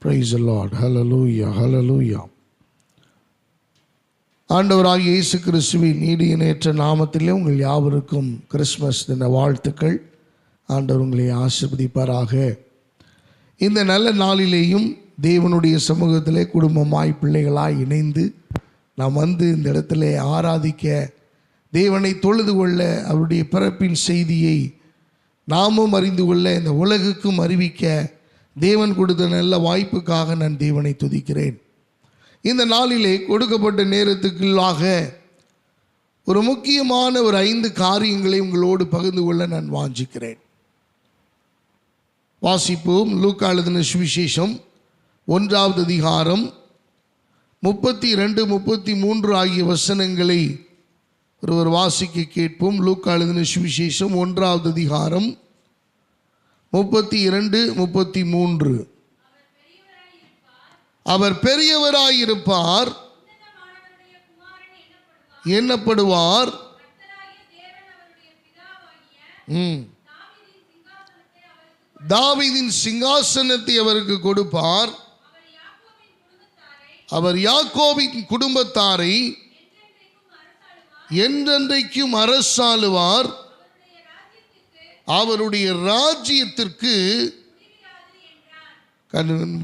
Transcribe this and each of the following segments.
Praise the Lord. Hallelujah. Hallelujah. ஆண்டவராகிய இயேசு கிறிஸ்துவின் நீடிய நேற்ற நாமத்திலே உங்கள் யாவருக்கும் கிறிஸ்மஸ் தின வாழ்த்துக்கள். ஆண்டவர் உங்களை ஆசீர்வதிப்பாராக. இந்த நல்ல நாளிலேயும் தேவனுடைய சமூகத்திலே குடும்பமாய் பிள்ளைகளாய் இணைந்து நாம் வந்து இந்த இடத்துல ஆராதிக்க, தேவனை தொழுது கொள்ள, அவருடைய பிறப்பின் செய்தியை நாமும் அறிந்து கொள்ள, இந்த உலகுக்கும் அறிவிக்க தேவன் கொடுத்த நல்ல வாய்ப்புக்காக நான் தேவனை துதிக்கிறேன். இந்த நாளிலே கொடுக்கப்பட்ட நேரத்துக்குள்ளாக ஒரு முக்கியமான ஒரு 5 காரியங்களை உங்களோடு பகிர்ந்து கொள்ள நான் வாஞ்சிக்கிறேன். வாசிப்போம். லூக்கா எழுதின சுவிசேஷம் 1வது அதிகாரம் 32, 33 ஆகிய வசனங்களை ஒருவர் வாசிக்க கேட்போம். லூக்கா எழுதின சுவிசேஷம் 1வது அதிகாரம் 32, 33. அவர் பெரியவராயிருப்பார், எண்ணப்படுவார். தாவீதின் சிங்காசனத்தை அவருக்கு கொடுப்பார். அவர் யாக்கோபின் குடும்பத்தாரை என்றென்றைக்கும் அரசாளுவார். அவருடைய ராஜ்யத்திற்கு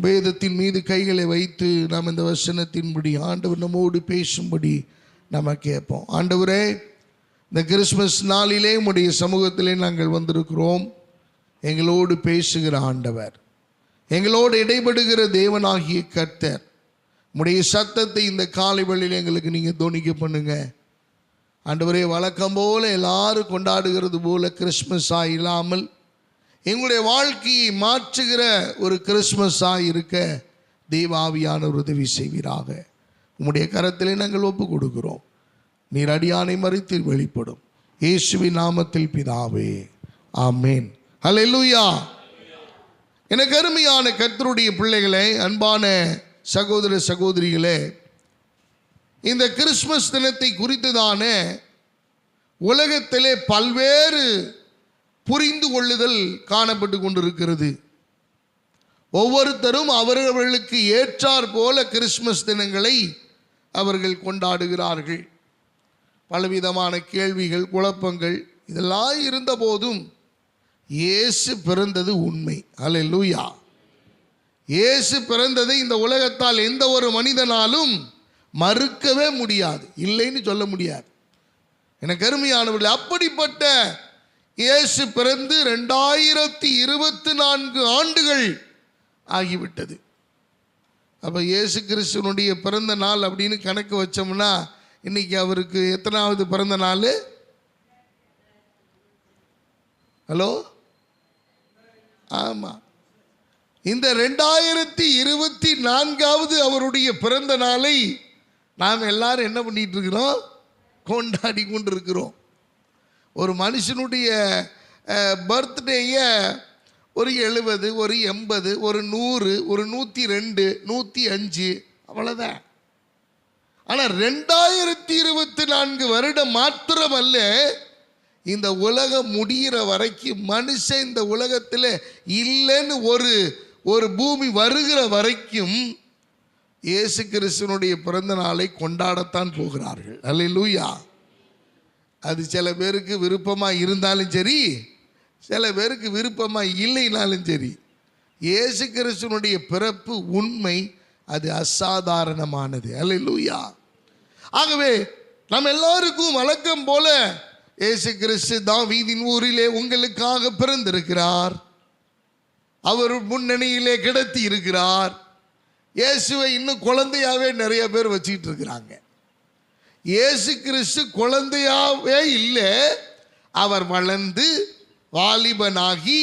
வேதத்தின் மீது கைகளை வைத்து நாம் இந்த வசனத்தின்படி ஆண்டவர் நம்மோடு பேசும்படி நம்ம கேட்போம். ஆண்டவரே, இந்த கிறிஸ்மஸ் நாளிலே உம்முடைய சமூகத்திலே நாங்கள் வந்திருக்கிறோம். எங்களோடு பேசுகிற ஆண்டவர், எங்களோடு இடைபடுகிற தேவனாகிய கர்த்தர், உம்முடைய சத்தத்தை இந்த காலை வேளையில் எங்களுக்கு நீங்கள் தோணிக்க பண்ணுங்க. ஆண்டவரே, வழக்கம் போல எல்லாரும் கொண்டாடுகிறது போல கிறிஸ்மஸாக இல்லாமல் எங்களுடைய வாழ்க்கையை மாற்றுகிற ஒரு கிறிஸ்மஸாக இருக்க தேவாவியானவர் உதவி செய்வீராக. உம்முடைய கரத்திலே நாங்கள் ஒப்பு கொடுக்கிறோம். நீர் அடியானை மறித்து வெளிப்படும். இயேசுவின் நாமத்தில் பிதாவே, ஆமேன். ஹல்லேலூயா. எனக்கு அருமையான கர்த்தருடைய பிள்ளைகளே, அன்பான சகோதர சகோதரிகளே, இந்த கிறிஸ்மஸ் தினத்தை குறித்துதான உலகத்திலே பல்வேறு புரிந்து கொள்ளுதல் காணப்பட்டு கொண்டிருக்கிறது. ஒவ்வொருத்தரும் அவர்களுக்கு ஏற்றார் போல கிறிஸ்மஸ் தினங்களை அவர்கள் கொண்டாடுகிறார்கள். பலவிதமான கேள்விகள், குழப்பங்கள் இதெல்லாம் இருந்த போதும் இயேசு பிறந்தது உண்மை. அல்லேலூயா. இயேசு பிறந்ததை இந்த உலகத்தால் எந்த ஒரு மனிதனாலும் மறுக்கவே முடியாது, இல்லைன்னு சொல்ல முடியாது. எனக்கு அருமையானவர்களே, அப்படிப்பட்ட இயேசு பிறந்து 2024 ஆண்டுகள் ஆகிவிட்டது. அப்போ இயேசு கிறிஸ்துவனுடைய பிறந்த நாள் அப்படின்னு கணக்கு வச்சோம்னா இன்னைக்கு அவருக்கு எத்தனாவது பிறந்த நாள்? ஹலோ, ஆமாம், இந்த 2024வது அவருடைய பிறந்த நாளை நாம் எல்லாரும் என்ன பண்ணிட்டு இருக்கிறோம்? கொண்டாடி கொண்டு இருக்கிறோம். ஒரு மனுஷனுடைய பர்த்டேயை ஒரு 70, ஒரு 80, ஒரு 100, ஒரு 102, 105 அவ்வளோதான். ஆனால் 2024 வருடம் மாத்திரமல்ல, இந்த உலகம் முடிகிற வரைக்கும், மனுஷன் இந்த உலகத்தில் இல்லைன்னு ஒரு பூமி வருகிற வரைக்கும் இயேசு கிறிஸ்துவனுடைய பிறந்த நாளை கொண்டாடத்தான் போகிறார்கள். அல்லேலூயா. அது சில பேருக்கு விருப்பமாக இருந்தாலும் சரி, சில பேருக்கு விருப்பமாக இல்லைனாலும் சரி, இயேசு கிறிஸ்துவனுடைய பிறப்பு உண்மை, அது அசாதாரணமானது. அல்லேலூயா. ஆகவே நம்ம எல்லாருக்கும் வழக்கம் போல இயேசு கிறிஸ்து தாவீதின் ஊரிலே உங்களுக்காக பிறந்திருக்கிறார். அவர் முன்னணியிலே கிடத்தி இருக்கிறார். இயேசுவை இன்னும் குழந்தையாவே நிறைய பேர் வச்சுக்கிட்டு இருக்கிறாங்க. இயேசு கிறிஸ்து குழந்தையாவே இல்லை, அவர் வளர்ந்து வாலிபனாகி,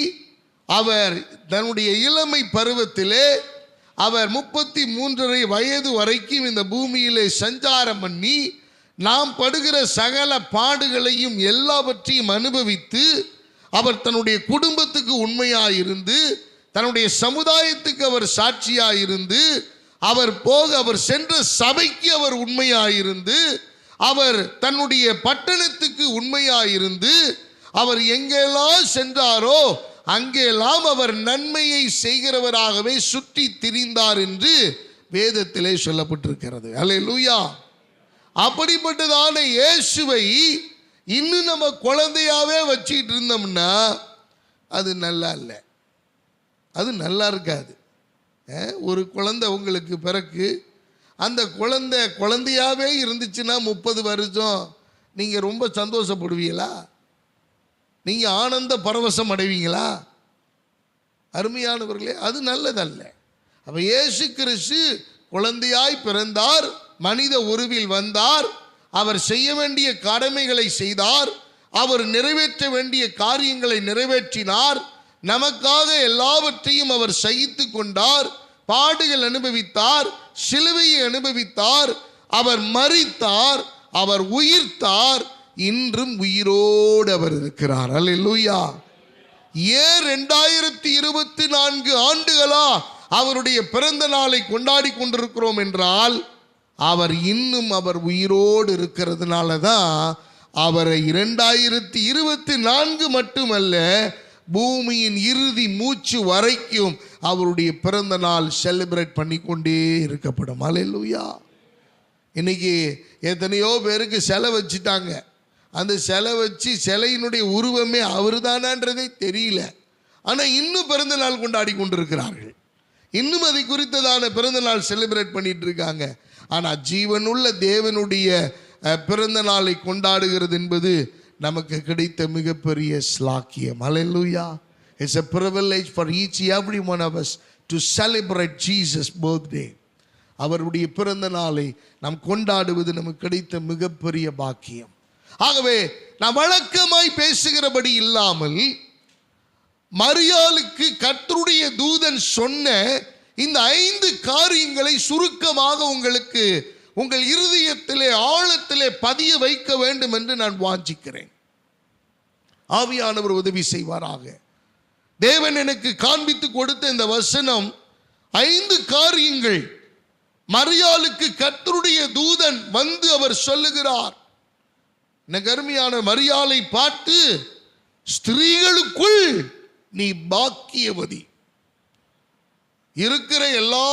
அவர் தன்னுடைய இளமை பருவத்திலே அவர் 33.5 வயது வரைக்கும் இந்த பூமியிலே சஞ்சாரம் பண்ணி நாம் படுகிற சகல பாடுகளையும் எல்லாவற்றையும் அனுபவித்து, அவர் தன்னுடைய குடும்பத்துக்கு உண்மையாயிருந்து, தன்னுடைய சமுதாயத்துக்கு அவர் சாட்சியாயிருந்து, அவர் சென்ற சபைக்கு அவர் உண்மையாயிருந்து, அவர் தன்னுடைய பட்டணத்துக்கு உண்மையாயிருந்து, அவர் எங்கெல்லாம் சென்றாரோ அங்கெல்லாம் அவர் நன்மையை செய்கிறவராகவே சுற்றி திரிந்தார் என்று வேதத்திலே சொல்லப்பட்டிருக்கிறது. அல்லேலூயா. அப்படிப்பட்டதான இயேசுவை இன்னும் நம்ம குழந்தையாவே வச்சுக்கிட்டு இருந்தோம்னா அது நல்லா இல்லை, அது நல்லா இருக்காது. ஒரு குழந்தை உங்களுக்கு பிறகு அந்த குழந்தையாவே இருந்துச்சுன்னா 30 வருஷம் நீங்கள் ரொம்ப சந்தோஷப்படுவீங்களா? நீங்கள் ஆனந்த பரவசம் அடைவீங்களா? அருமையானவர்களே, அது நல்லதல்ல. அப்போ இயேசு கிறிஸ்து குழந்தையாய் பிறந்தார், மனித உருவில் வந்தார், அவர் செய்ய வேண்டிய கடமைகளை செய்தார், அவர் நிறைவேற்ற வேண்டிய காரியங்களை நிறைவேற்றினார், நமக்காக எல்லாவற்றையும் அவர் சகித்து கொண்டார், பாடுகள் அனுபவித்தார், சிலுவையை அனுபவித்தார், அவர் மரித்தார், அவர் உயிர்த்தார், இன்றும் உயிரோடு அவர் இருக்கிறார். அல்லேலூயா. ஏன் 2024 ஆண்டுகளா அவருடைய பிறந்த நாளை கொண்டாடி கொண்டிருக்கிறோம் என்றால் அவர் இன்னும் அவர் உயிரோடு இருக்கிறதுனால தான் அவரை 2024 மட்டுமல்ல, பூமியின் இறுதி மூச்சு வரைக்கும் அவருடைய பிறந்த நாள் செலிப்ரேட் பண்ணிக்கொண்டே இருக்கப்படும். அல்லேலூயா. இன்னைக்கு எத்தனையோ பேருக்கு சிலை வச்சுட்டாங்க. அந்த சிலை வச்சு சிலையினுடைய உருவமே அவர் தானான்றதே தெரியல. ஆனால் இன்னும் பிறந்த நாள் கொண்டாடி கொண்டிருக்கிறார்கள். இன்னும் அதை குறித்ததான பிறந்த நாள் செலிப்ரேட் பண்ணிட்டு இருக்காங்க. ஆனால் ஜீவனுள்ள தேவனுடைய பிறந்த நாளை கொண்டாடுகிறது என்பது நமக்கு கிடைத்த மிகப்பெரிய ஸ்லாக்கியம். அல்லேலூயா. It's a privilege for each every one of us to celebrate Jesus' birthday. அவருடைய பிறந்த நாளை நாம் கொண்டாடுவது நமக்கு கிடைத்த மிகப்பெரிய பாக்கியம். ஆகவே நான் வழக்கமாய் பேசுகிறபடி இல்லாமல் மரியாளுக்கு கர்த்தருடைய தூதன் சொன்ன இந்த 5 காரியங்களை சுருக்கமாக உங்களுக்கு உங்கள் இருதயத்திலே ஆழத்திலே பதிய வைக்க வேண்டும் என்று நான் வாஞ்சிக்கிறேன். ஆவியானவர் உதவி செய்வாராக. தேவன் எனக்கு காண்பித்து கொடுத்த இந்த வசனம் 5 காரியங்கள் மரியாளுக்கு கர்த்தருடைய தூதன் வந்து அவர் சொல்லுகிறார். அருமையான மரியாளை பார்த்து, ஸ்திரீகளுக்குள் நீ பாக்கியவதி, இருக்கிற எல்லா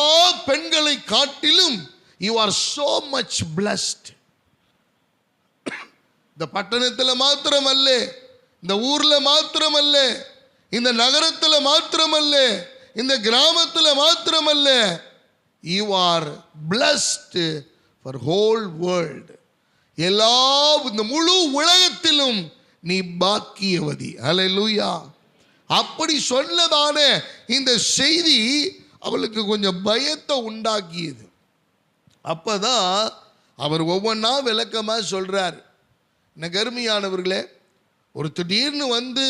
பெண்களை காட்டிலும் you are so much blessed. இந்த பட்டணத்தில் மாத்திரமல்ல, இந்த ஊர்ல மாத்திரமல்ல, இந்த நகரத்தில் மாத்திரமல்ல, இந்த கிராமத்தில் மாத்திரமல்ல, you are blessed for whole world. எல்லா இந்த முழு உலகத்திலும் நீ பாக்கியவதி. அல்லேலூயா. அப்படி சொன்னதான இந்த செய்தி அவளுக்கு கொஞ்சம் பயத்தை உண்டாக்கியது. அப்பதான் அவர் ஒவ்வொன்றா விளக்கமாக சொல்றார். எனக்கு அருமையானவர்களே, ஒரு திடீர்னு வந்து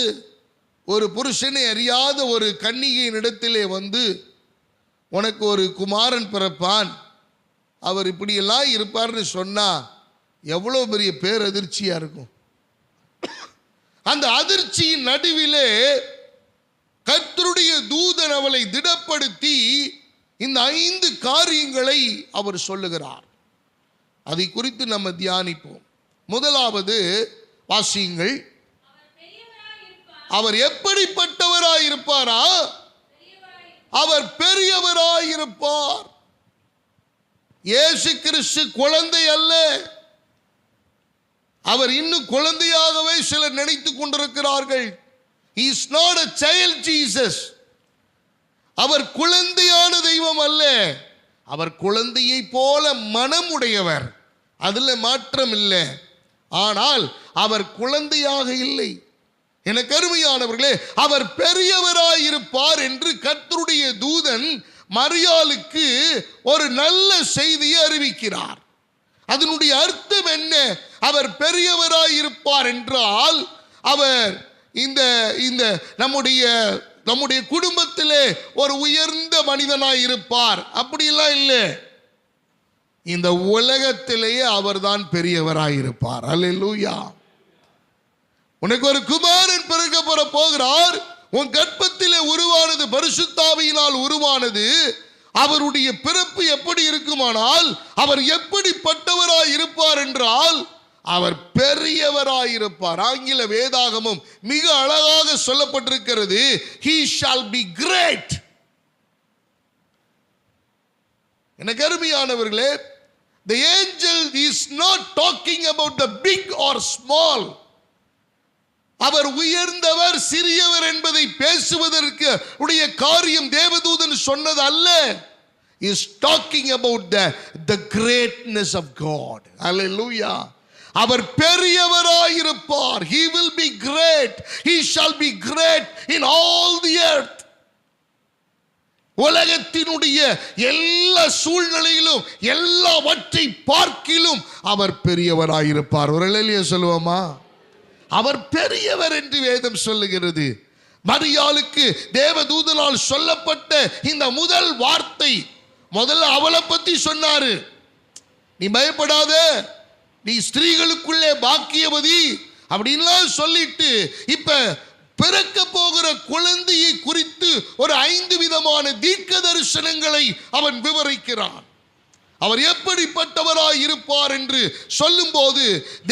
ஒரு புருஷனை அறியாத ஒரு கன்னிகையின் இடத்திலே வந்து, உனக்கு ஒரு குமாரன் பிறப்பான், அவர் இப்படியெல்லாம் இருப்பார்னு சொன்னா எவ்வளோ பெரிய பேரதிர்ச்சியா இருக்கும். அந்த அதிர்ச்சியின் நடுவிலே கர்த்தருடைய தூதன் அவளை திடப்படுத்தி இந்த 5 காரியங்களை அவர் சொல்லுகிறார். அதை குறித்து நம்ம தியானிப்போம். முதலாவது வாசியுங்கள். அவர் எப்படிப்பட்டவராயிருப்பாரா? அவர் பெரியவராயிருப்பார். இயேசு கிறிஸ்து குழந்தை அல்ல. அவர் இன்னும் குழந்தையாகவே சிலர் நினைத்துக் கொண்டிருக்கிறார்கள். He is not a child Jesus. அவர் குழந்தையான தெய்வம் அல்ல. அவர் குழந்தையை போல மனம் உடையவர், அதில் மாற்றம் இல்லை. ஆனால் அவர் குழந்தையாக இல்லை. எனக்கு அருமையானவர்களே, அவர் பெரியவராயிருப்பார் என்று கர்த்தருடைய தூதன் மரியாளுக்கு ஒரு நல்ல செய்தியை அறிவிக்கிறார். அதனுடைய அர்த்தம் என்ன? அவர் பெரியவராயிருப்பார் என்றால் அவர் இந்த இந்த நம்முடைய குடும்பத்திலே ஒரு உயர்ந்த மனிதனாய் இருப்பார், அப்படியெல்லாம் இல்லை. இந்த உலகத்திலேயே அவர்தான் பெரியவராயிருப்பார். அல்லேலூயா. உனக்கு ஒரு குமாரன் பிறக்கப்பட போகிறார். உன் கர்ப்பத்திலே உருவானது பரிசுத்தாவியினால் உருவானது. அவருடைய பிறப்பு எப்படி இருக்குமானால் அவர் எப்படிப்பட்டவராய் இருப்பார் என்றால் அவர் பெரியவராயிருப்பார். ஆங்கில வேதாகமும் மிக அழகாக சொல்லப்பட்டிருக்கிறது, he shall be great. எனக்கு அருமையானவர்களே, the angel is not talking about the big or small. அவர் உயர்ந்தவர் சிறியவர் என்பதை பேசுவதற்கு உடைய காரியம் தேவதூதன் சொன்னது அல்ல. is talking about the greatness of God. Hallelujah. Our பெரியவராயிருப்பார். He will be great. He shall be great in all the earth. உலகத்தினுடைய எல்லா சூழ்நிலையிலும் எல்லாவற்றை பார்க்கிலும் அவர் பெரியவராயிருப்பார். ஒரு அல்லேலூயா சொல்லுவோமா? அவர் பெரியவர் என்று வேதம் சொல்லுகிறது. மரியாளுக்கு தேவதூதனால் சொல்லப்பட்ட இந்த முதல் வார்த்தை, முதல்ல அவளை பத்தி சொன்னாரு, நீ பயப்படாத, நீ ஸ்திரீகளுக்குள்ளே பாக்கியவதி அப்படின்லாம் சொல்லிட்டு இப்ப பிறக்க போகிற குழந்தையை குறித்து ஒரு 5 விதமான தீர்க்க தரிசனங்களை அவன் விவரிக்கிறான். அவர் எப்படிப்பட்டவராய் இருப்பார் என்று சொல்லும் போது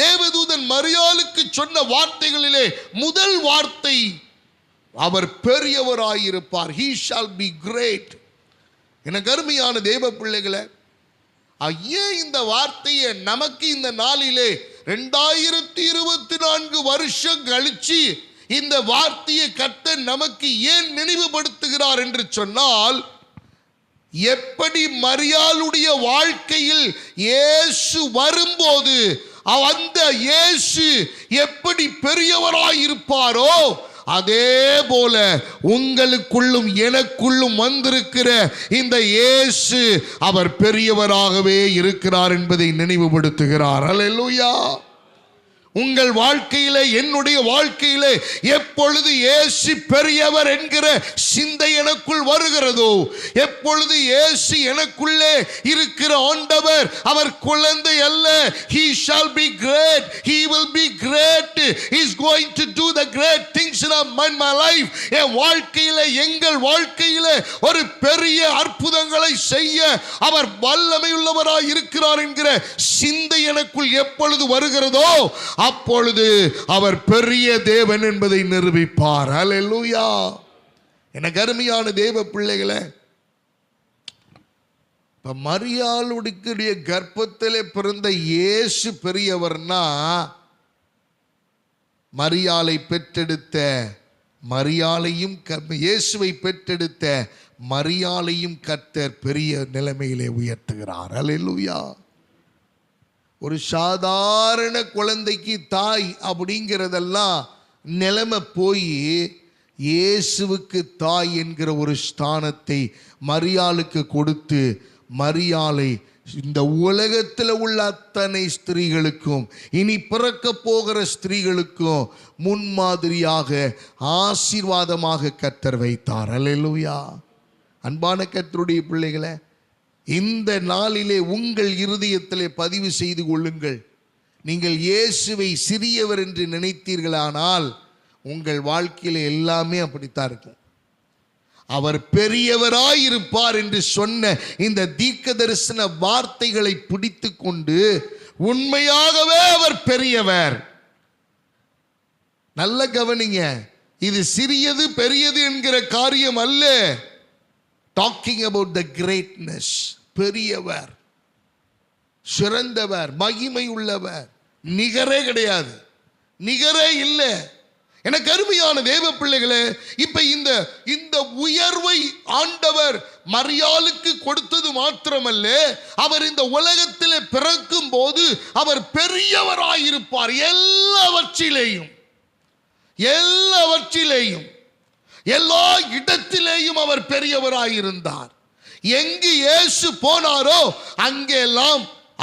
தேவதூதன் மரியாளுக்கு சொன்ன வார்த்தைகளிலே முதல் வார்த்தை, அவர் பெரியவராயிருப்பார். he shall be great. எனக்கு அருமையான தேவ பிள்ளைகளே, ஏன் இந்த வார்த்தையை நமக்கு இந்த நாளிலே 2024 வருஷம் கழிச்சு இந்த வார்த்தையை கர்த்தர் நமக்கு ஏன் நினைவுபடுத்துகிறார் என்று சொன்னால், எப்படி மரியாளுடைய வாழ்க்கையில் இயேசு வரும்போது அந்த இயேசு எப்படி பெரியவராய் இருப்பாரோ அதே போல உங்களுக்குள்ளும் எனக்குள்ளும் வந்திருக்கிற இந்த இயேசு அவர் பெரியவராகவே இருக்கிறார் என்பதை நினைவுபடுத்துகிறார். அல்லேலூயா. உங்கள் வாழ்க்கையிலே என்னுடைய வாழ்க்கையிலே எப்பொழுது இயேசு பெரியவர் என்கிற சிந்தை எனக்குள் வருகிறதோ, எப்பொழுது இயேசு எனக்குள்ளே இருக்கிற ஆண்டவர் அவர் குழந்தை அல்ல, he shall be great, he will be great, he is going to do the great things in my life. என் வாழ்க்கையிலே எங்கள் வாழ்க்கையிலே ஒரு பெரிய அற்புதங்களை செய்ய அவர் வல்லமை உள்ளவராய் இருக்கிறார் என்கிற சிந்தை எனக்குள் எப்பொழுது வருகிறதோ அப்பொழுது அவர் பெரிய தேவன் என்பதை நிரூபிப்பார். அல்லேலூயா. எனக்கு அருமையான தேவ பிள்ளைகளே, மரியாளுடைய கர்ப்பத்திலே பிறந்த இயேசு பெரியவர்னா, மரியாளை பெற்றெடுத்த மரியாளையும் இயேசுவை பெற்றெடுத்த மரியாளையும் கர்த்தர் பெரிய நிலைமையிலே உயர்த்துகிறார். அல்லேலூயா. ஒரு சாதாரண குழந்தைக்கு தாய் அப்படிங்கிறதெல்லாம் நிலைமை போய் இயேசுவுக்கு தாய் என்கிற ஒரு ஸ்தானத்தை மரியாளுக்கு கொடுத்து மரியாளை இந்த உலகத்தில் உள்ள அத்தனை ஸ்திரீகளுக்கும் இனி பிறக்க போகிற ஸ்திரீகளுக்கும் முன்மாதிரியாக ஆசீர்வாதமாக கர்த்தர் வைத்தார். அல்லேலூயா. அன்பான கர்த்தருடைய பிள்ளைகளே, இந்த நாளிலே உங்கள் இருதயத்திலே பதிவு செய்து கொள்ளுங்கள். நீங்கள் இயேசுவை சிறியவர் என்று நினைத்தீர்களானால் உங்கள் வாழ்க்கையில எல்லாமே அப்படித்தான் இருக்கும். அவர் பெரியவராயிருப்பார் என்று சொன்ன இந்த தீர்க்க தரிசன வார்த்தைகளை பிடித்து கொண்டு உண்மையாகவே அவர் பெரியவர். நல்ல கவனிங்க, இது சிறியது பெரியது என்கிற காரியம் அல்ல. Talking about the greatness. பெரியவர், சிறந்தவர், மகிமை உள்ளவர், நிகரே கிடையாது, நிகரே இல்லை. எனக்கு அருமையான தேவ பிள்ளைகளே, இப்ப இந்த உயர்வை ஆண்டவர் மரியாளுக்கு கொடுத்தது மாத்திரமல்ல, அவர் இந்த உலகத்திலே பிறக்கும் போது அவர் பெரியவராயிருப்பார். எல்லாவற்றிலேயும் எல்லா இடத்திலேயும் அவர் பெரியவராயிருந்தார். எங்கு இயேசு போனாரோ அங்கெல்லாம்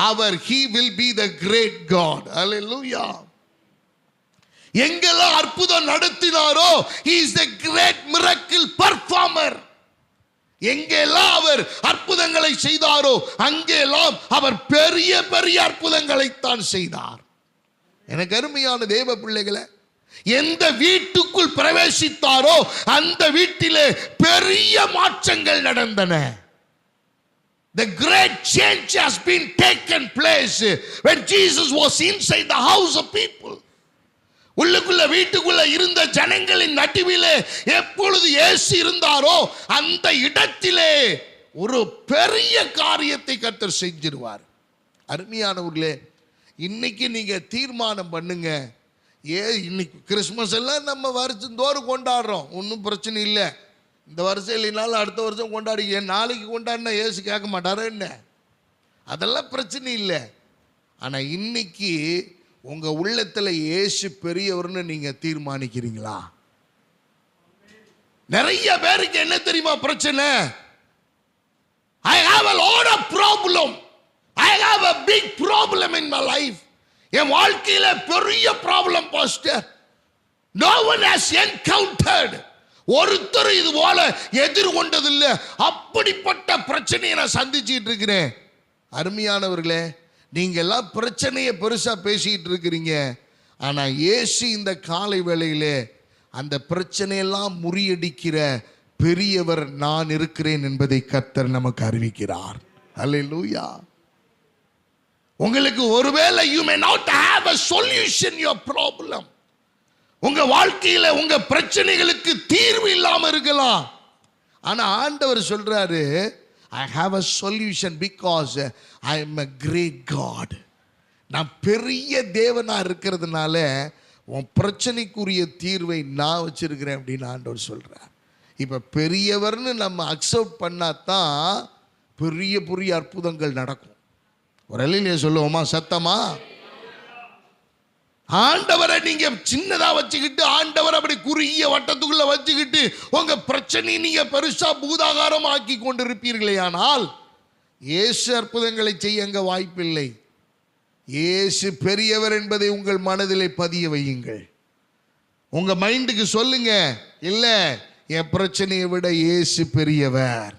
அவர் he will be the great God. Hallelujah. எங்கெல்லாம் அற்புதம் நடத்தினாரோ he is the great miracle performer. எங்கெல்லாம் அவர் அற்புதங்களை செய்தாரோ அங்கெல்லாம் அவர் பெரிய பெரிய அற்புதங்களை தான் செய்தார். எனக்கு அருமையான தேவ பிள்ளைகளே, எந்த வீட்டுக்குள் பிரவேசித்தாரோ அந்த வீட்டிலே பெரிய மாற்றங்கள் நடந்தன. The great change has been taken place when Jesus was inside the house of people. உள்ளுக்குள்ள வீட்டுக்குள்ள இருந்த ஜனங்களின் நடுவிலே எப்பொழுது இயேசு இருந்தாரோ அந்த இடத்திலே ஒரு பெரிய காரியத்தை கர்த்தர் செஞ்சிருவார். அருமையானவர்களே, இன்னைக்கு நீங்க தீர்மானம் பண்ணுங்க. இன்னைக்கு கிறிஸ்மஸ் எல்லாம் நம்ம வருஷந்தோறும் கொண்டாடுறோம், ஒன்றும் பிரச்சனை இல்லை. இந்த வருஷம் இல்லைனாலும் அடுத்த வருஷம் கொண்டாடி, நாளைக்கு கொண்டாடினா இயேசு கேட்க மாட்டாரா என்ன? அதெல்லாம் பிரச்சனை இல்லை. ஆனால் இன்னைக்கு உங்க உள்ளத்தில் இயேசு பெரியவர்னு நீங்க தீர்மானிக்கிறீங்களா? நிறைய பேருக்கு என்ன தெரியுமா பிரச்சனை? I have a lot of problem. I have a big problem in my life. என் வாழ்க்கையில பெரிய problem pastor. No one has encountered. ஒருத்தர் இது போல எதிர்கொண்டதில்லை. அப்படிப்பட்ட பிரச்சனையை நான் சந்திச்சிட்டு இருக்கிறேன். அருமையானவர்களே, நீங்க எல்லாம் பிரச்சனையை பெருசா பேசிட்டு இருக்கிறீங்க. ஆனா இயேசு இந்த காலை வேளையிலே அந்த பிரச்சனையெல்லாம் முறியடிக்கிற பெரியவர் நான் இருக்கிறேன் என்பதை கர்த்தர் நமக்கு அறிவிக்கிறார். அல்லேலூயா. உங்களுக்கு ஒருவேளை you may not have a solution your problem. உங்க வாழ்க்கையில உங்க பிரச்சனைகளுக்கு தீர்வு இல்லாம இருக்கலாம். ஆனா ஆண்டவர் சொல்றாரு, I have a solution because I am a great God. நான் பெரிய தேவனா இருக்கிறதுனால உன் பிரச்சனைக்குரிய தீர்வை நான் வச்சிருக்கிறேன் அப்படின்னு ஆண்டவர் சொல்றார். இப்ப பெரியவர்னு நம்ம அக்செப்ட் பண்ணாதான் பெரிய பெரிய அற்புதங்கள் நடக்கும். ஒரு அலையிலே சொல்லுவோமா சத்தமா? ஆண்டவரை நீங்க சின்னதா வச்சுக்கிட்டு, ஆண்டவர் அப்படி குறுகிய வட்டத்துக்குள்ள வச்சுக்கிட்டு உங்க பிரச்சனை நீங்க பெருசா பூதாகாரம் ஆக்கி கொண்டிருப்பீர்களே, ஆனால் இயேசு அற்புதங்களை செய்ய அங்க வாய்ப்பில்லை. இயேசு பெரியவர் என்பதை உங்கள் மனதிலே பதிய வையுங்கள். உங்க மைண்டுக்கு சொல்லுங்க, இல்ல என் பிரச்சனையை விட இயேசு பெரியவர்,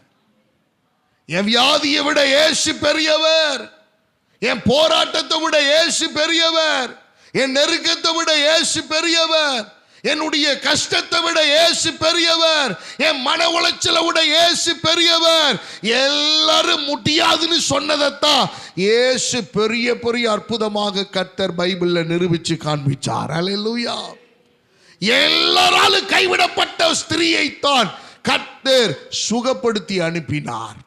என் வியாதியை விட இயேசு பெரியவர், என் போராட்டத்தை விட இயேசு பெரியவர், என் நெருக்கத்தை விட இயேசு பெரியவர், என்னுடைய கஷ்டத்தை விட இயேசு பெரியவர், என் மன உளைச்சலை விட இயேசு பெரியவர். எல்லாரும் முடியாதுன்னு சொன்னதைத்தான் இயேசு பெரிய பெரிய அற்புதமாக கர்த்தர் பைபிள்ல நிரூபிச்சு காண்பிச்சார். அல்லேலூயா. எல்லாராலும் கைவிடப்பட்ட ஸ்திரீயைத்தான் கர்த்தர் சுகப்படுத்தி அனுப்பினார்.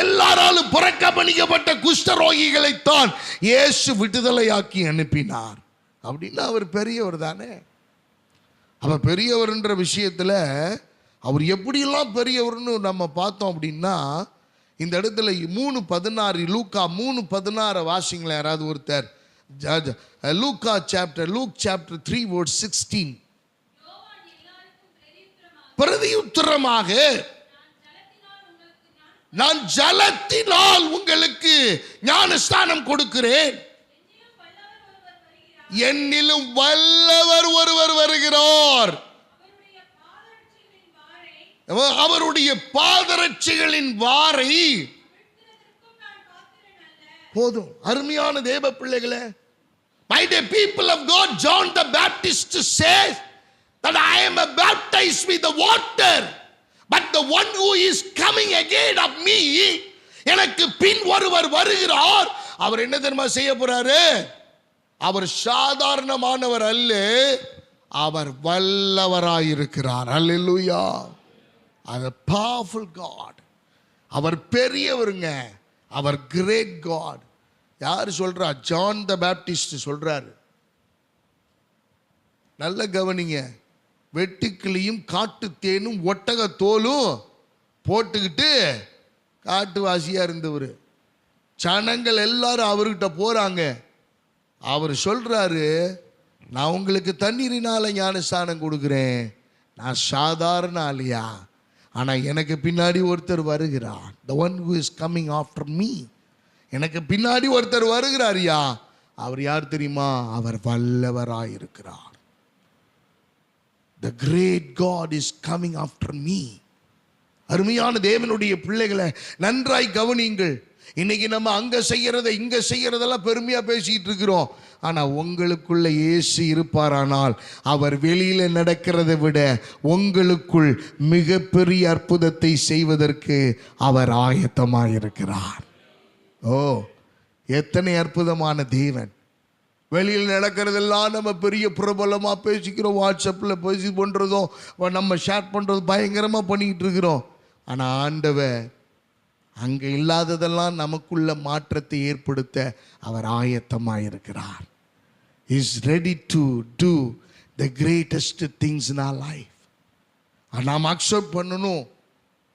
எல்லாராலும் புறக்கணிக்கப்பட்ட குஷ்டரோகிகளைத்தான் இயேசு விடுதலையாக்கி அனுப்பினார். அப்படின்னா அவர் பெரியவர் தானே. அவர் பெரியவர்ன்ற விஷயத்துல அவர் எப்படியெல்லாம் பெரியவர்னு நம்ம பார்த்தோம் அப்படின்னா, இந்த இடத்துல 3:16 லூக்கா 3:16 வாசிங்களேன் யாராவது ஒருத்தர். Luke chapter 3 verse 16. பிரதியுத்தரமாக நான் ஜலத்தினால் உங்களுக்கு ஞானஸ்நானம் கொடுக்கிறேன், என்னிலும் வல்லவர் ஒருவர் வருகிறார், அவருடைய பாதரட்சிகளின் வாரை போதும். அருமையான தேவ பிள்ளைகளே, my dear people of God, John the Baptist says that I am baptized with the water, but the one who is coming ahead of me, எனக்கு பின் ஒருவர் வருகிறார். அவர் என்ன தெரியுமா செய்ய போறாரு? அவர் சாதாரணமானவர் அல்ல, அவர் வல்லவராயிருக்கிறார். அல்லேலூயா. அவர் பவர்ஃபுல் காட், அவர் பெரியவருங்க, அவர் கிரேட் காட். யார் சொல்றா? ஜான் த பேப்டிஸ்ட் சொல்றாரு. நல்ல கவனிங்க. வெட்டுக்கிளியும் காட்டு தேனும் ஒட்டக தோலும் போட்டுக்கிட்டு காட்டுவாசியா இருந்தவர். ஜனங்கள் எல்லாரும் அவர்கிட்ட போறாங்க. அவர் சொல்றாரு, நான் உங்களுக்கு தண்ணீரினால ஞானஸ்நானம் கொடுக்கிறேன், நான் சாதாரண ஆளியா, ஆனா எனக்கு பின்னாடி ஒருத்தர் வருகிறார். the one who is coming after me, எனக்கு பின்னாடி ஒருத்தர் வருகிறாரியா. அவர் யார் தெரியுமா? அவர் வல்லவராயிருக்கிறார். the great God is coming after me. அருமையான தேவனுடைய பிள்ளைகளை நன்றாய் கவனியுங்கள். இன்னைக்கு நம்ம அங்க செய்யறதை இங்க செய்யறதெல்லாம் பெருமையா பேசிட்டு இருக்கிறோம். ஆனால் உங்களுக்குள்ள இயேசு இருப்பாரானால் அவர் வெளியில நடக்கிறதை விட உங்களுக்குள் மிகப்பெரிய அற்புதத்தை செய்வதற்கு அவர் ஆயத்தமாயிருக்கிறார். ஓ, எத்தனை அற்புதமான தேவன்! வெளியில் நடக்கிறதெல்லாம் நம்ம பெரிய பிரபலமாக பேசிக்கிறோம், வாட்ஸ்அப்பில் பேசி பண்ணுறதும் நம்ம ஷேர் பண்ணுறதும் பயங்கரமாக பண்ணிக்கிட்டு இருக்கிறோம். ஆனால் ஆண்டவர் அங்கே இல்லாததெல்லாம் நமக்குள்ள மாற்றத்தை ஏற்படுத்த அவர் ஆயத்தமாக இருக்கிறார். Is ready to do the greatest things in our life. நாம் அக்செப்ட் பண்ணணும்.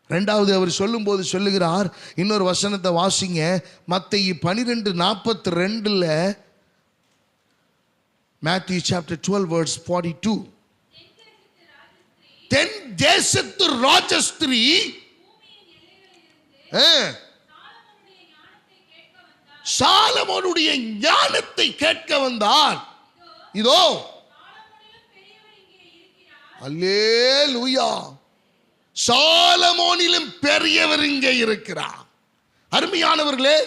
ரெண்டாவது அவர் சொல்லும்போது சொல்லுகிறார், இன்னொரு வசனத்தை வாசிங்க, மத்தேயு 12:42, Matthew chapter 12 verse 42. தென் தேசத்து ராஜஸ்திரீ சாலமோனுடைய ஞானத்தை கேட்க வந்தார். இதோ அல்லேலூயா, சாலமோனிலும் பெரியவர் இங்கே இருக்கிறார். அருமையானவர்களே,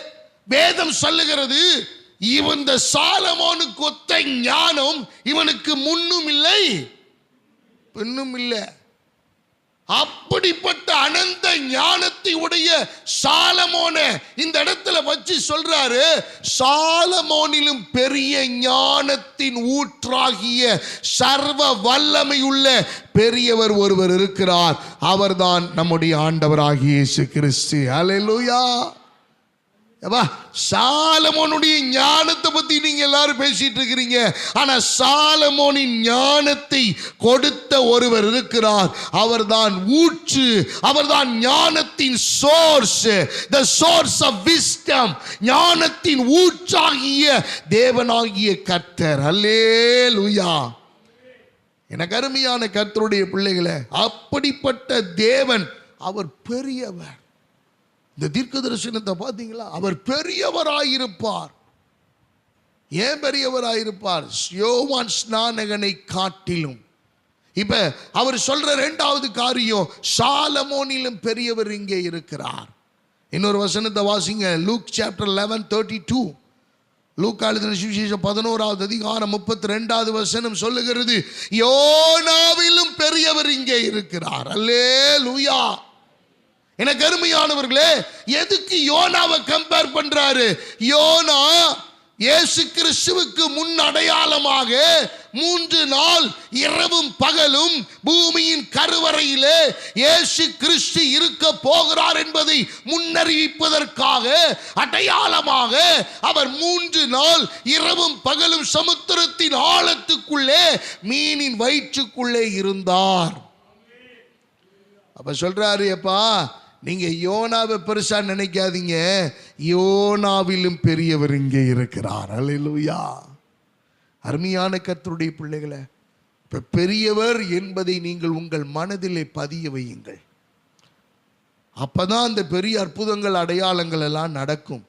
வேதம் சொல்லுகிறது, இந்த சாலமோனுக்கு ஒத்த ஞானம் இவனுக்கு முன்னும் இல்லை பின்னும் இல்லை. அப்படிப்பட்ட அனந்த ஞானத்தை உடைய சாலமோனை இந்த இடத்துல வச்சு சொல்றாரு, சாலமோனிலும் பெரிய ஞானத்தின் ஊற்றாகிய சர்வ வல்லமையுள்ள பெரியவர் ஒருவர் இருக்கிறார், அவர்தான் நம்முடைய ஆண்டவராகிய இயேசு கிறிஸ்து. அல்லேலூயா. சாலமோனுடைய ஞானத்தை பத்தி நீங்க எல்லாரும் பேசிட்டு இருக்கிறீங்க, ஆனா சாலமோனின் ஞானத்தை கொடுத்த ஒருவர் இருக்கிறார், அவர்தான் ஊற்று, அவர்தான் ஞானத்தின் source, the source of wisdom, ஞானத்தின் ஊற்றாகிய தேவனாகிய கர்த்தர். அல்லேலூயா. எனக்கு அருமையான கர்த்தருடைய பிள்ளைகளே, அப்படிப்பட்ட தேவன் அவர் பெரியவர். இந்த தீர்க்க தரிசனத்தை பார்த்தீங்களா? அவர் பெரியவராயிருப்பார். ஏன் பெரியவராயிருப்பார்? யோவான் ஸ்நானகனை காட்டிலும். இப்ப அவர் சொல்ற இரண்டாவது காரியம், சாலமோனிலும் பெரியவர் இங்கே இருக்கிறார். இன்னொரு வசனத்தை வாசிங்க, லூக் சாப்டர் 11:32. லூக்கா எழுதின சுவிசேஷம் 11வது அதிகாரம் 32வது வசனம் சொல்லுகிறது, யோனாவிலும் பெரியவர் இங்கே இருக்கிறார். அல்லேலூயா. எனக்கு அருமையானவர்களே, எதுக்கு யோனாவை கம்பேர் பண்றாரு? யோனா இயேசு கிறிஸ்துவுக்கு முன் அடையாளமாக 3 நாள் இரவும் பகலும் பூமியின் கருவறையிலே இயேசு கிறிஸ்து இருக்க போகிறார் என்பதை முன்னறிவிப்பதற்காக அடையாளமாக அவர் 3 நாள் இரவும் பகலும் சமுத்திரத்தின் ஆழத்துக்குள்ளே மீனின் வயிற்றுக்குள்ளே இருந்தார். அப்ப சொல்றாரு, எப்பா நீங்க யோனாவை பெருசா நினைக்காதீங்க, யோனாவிலும் பெரியவர் இங்கே இருக்கிறார். அல்லேலூயா. அருமையான கர்த்தருடைய பிள்ளைகளே, இப்ப பெரியவர் என்பதை நீங்கள் உங்கள் மனதிலே பதிய வையுங்கள். அப்பதான் அந்த பெரிய அற்புதங்கள் அடையாளங்கள் எல்லாம் நடக்கும்.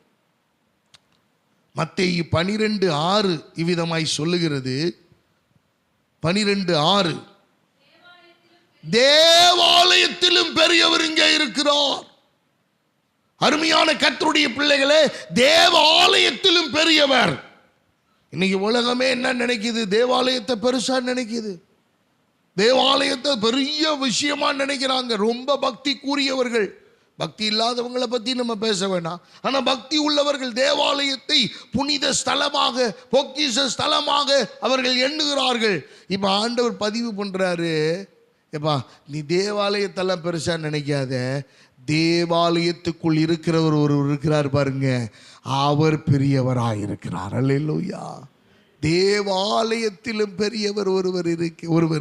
மத்தேயு 12:6 இவ்விதமாய் சொல்லுகிறது. 12:6, தேவாலயத்திலும் பெரியவர் இங்கே இருக்கிறார். அருமையான கர்த்தருடைய பிள்ளைகளே, தேவாலயத்திலும் பெரியவர். இன்னைக்கு உலகமே என்ன நினைக்குது? தேவாலயத்தை பெருசா நினைக்குது, தேவாலயத்தை பெரிய விஷயமா நினைக்கிறாங்க. ரொம்ப பக்தி கூறியவர்கள், பக்தி இல்லாதவங்களை பத்தி நம்ம பேச வேண்டாம், ஆனா பக்தி உள்ளவர்கள் தேவாலயத்தை புனித ஸ்தலமாக, பொக்கிஷ ஸ்தலமாக அவர்கள் எண்ணுகிறார்கள். இப்ப ஆண்டவர் பதிவு பண்றாரு, எப்பா நீ தேவாலயத்தெல்லாம் பெருசா நினைக்காத, தேவாலயத்துக்குள் இருக்கிறவர் ஒருவர் இருக்கிறார் பாருங்க, அவர் பெரியவராயிருக்கிறார். அல்லேலூயா. தேவாலயத்திலும் பெரியவர் ஒருவர்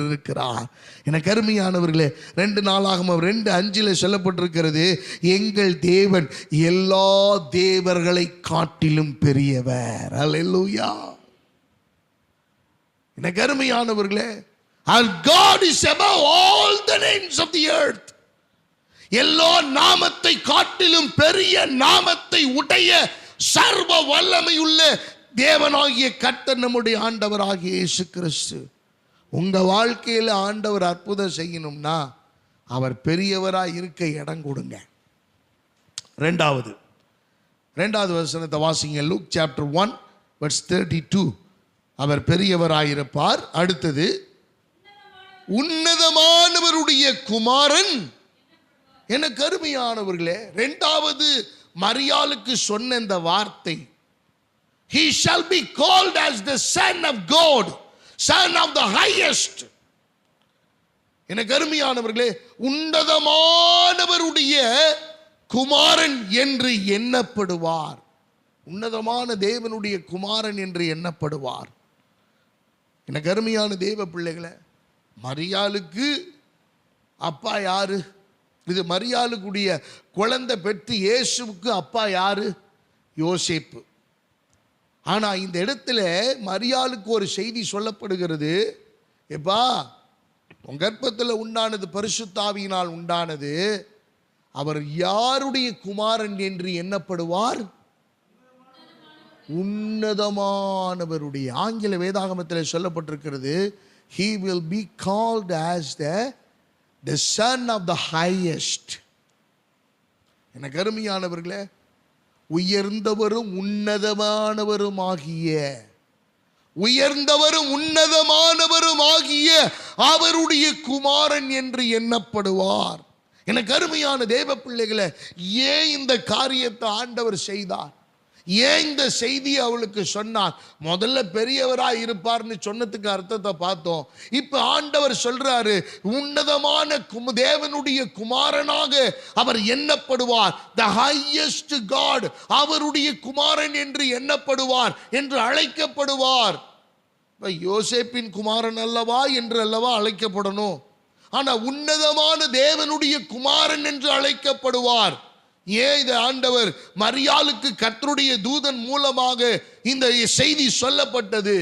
இருக்கிறார். எனக்கு அருமையானவர்களே, 2 நாளாகமம் 2:5 சொல்லப்பட்டிருக்கிறது, எங்கள் தேவன் எல்லா தேவர்களை காட்டிலும் பெரியவர். அல்லேலூயா. எனக்கு அருமையானவர்களே, our God is above all the names of the earth. எல்லா நாமத்தை காட்டிலும் பெரிய நாமத்தை உடைய சர்வ வல்லமை உள்ள தேவனாகிய கர்த்தர் நம்முடைய ஆண்டவராகிய இயேசு கிறிஸ்து. உங்க வாழ்க்கையில் ஆண்டவர் அற்புதம் செய்யணும்னா அவர் பெரியவராய் இருக்க இடம் கொடுங்க. ரெண்டாவது வசனத்தை வாசிங்க, லூக் சாப்டர் 1 verse 32. அவர் பெரியவராயிருப்பார். அடுத்தது, உன்னதமானவருடைய குமாரன். எனக்கு அருமையானவர்களே, இரண்டாவது மரியாளுக்கு சொன்ன இந்த வார்த்தை, he shall be called as the son of God, son of the highest. எனக்கு அருமையானவர்களே, உன்னதமானவருடைய குமாரன் என்று எண்ணப்படுவார். உன்னதமான தேவனுடைய குமாரன் என்று எண்ணப்படுவார். எனக்கு அருமையான தேவ பிள்ளைகளை, மரியாளுக்கு அப்பா யாரு? இது மரியாளுக்குடைய குழந்தை பெற்று இயேசுவுக்கு அப்பா யாரு? யோசேப்பு. ஆனா இந்த இடத்துல மரியாளுக்கு ஒரு செய்தி சொல்லப்படுகிறது. எப்பா, உன் கர்ப்பத்தில் உண்டானது பரிசுத்தாவியினால் உண்டானது. அவர் யாருடைய குமாரன் என்று எண்ணப்படுவார்? உன்னதமானவருடைய. ஆங்கில வேதாகமத்தில் சொல்லப்பட்டிருக்கிறது, he will be called as the son of the highest. எனக்கு அருமையானவர்களே, உயர்ந்தவரும் உன்னதமானவருமாகிய அவருடைய குமாரன் என்று எண்ணப்படுவார். எனக்கு அருமையான தேவ பிள்ளைகளை, ஏன் இந்த காரியத்தை ஆண்டவர் செய்தார்? ஏன் இந்த செய்தியை அவளுக்கு சொன்னார்? முதல்ல பெரியவராய் இருப்பார்னு சொன்னதுக்கு அர்த்தத்தை பார்த்தோம். இப்ப ஆண்டவர் சொல்றாரு, உன்னதமான தேவனுடைய குமாரனாக அவர் எண்ணப்படுவார். த ஹையஸ்ட் காட், அவருடைய குமாரன் என்று எண்ணப்படுவார், என்று அழைக்கப்படுவார். யோசேப்பின் குமாரன் அல்லவா என்று அல்லவா அழைக்கப்படணும். ஆனா உன்னதமான தேவனுடைய குமாரன் என்று அழைக்கப்படுவார். ஏன் இந்த ஆண்டவர் மரியாளுக்கு கர்த்தருடைய தூதன் மூலமாக இந்த செய்தி சொல்லப்பட்டது?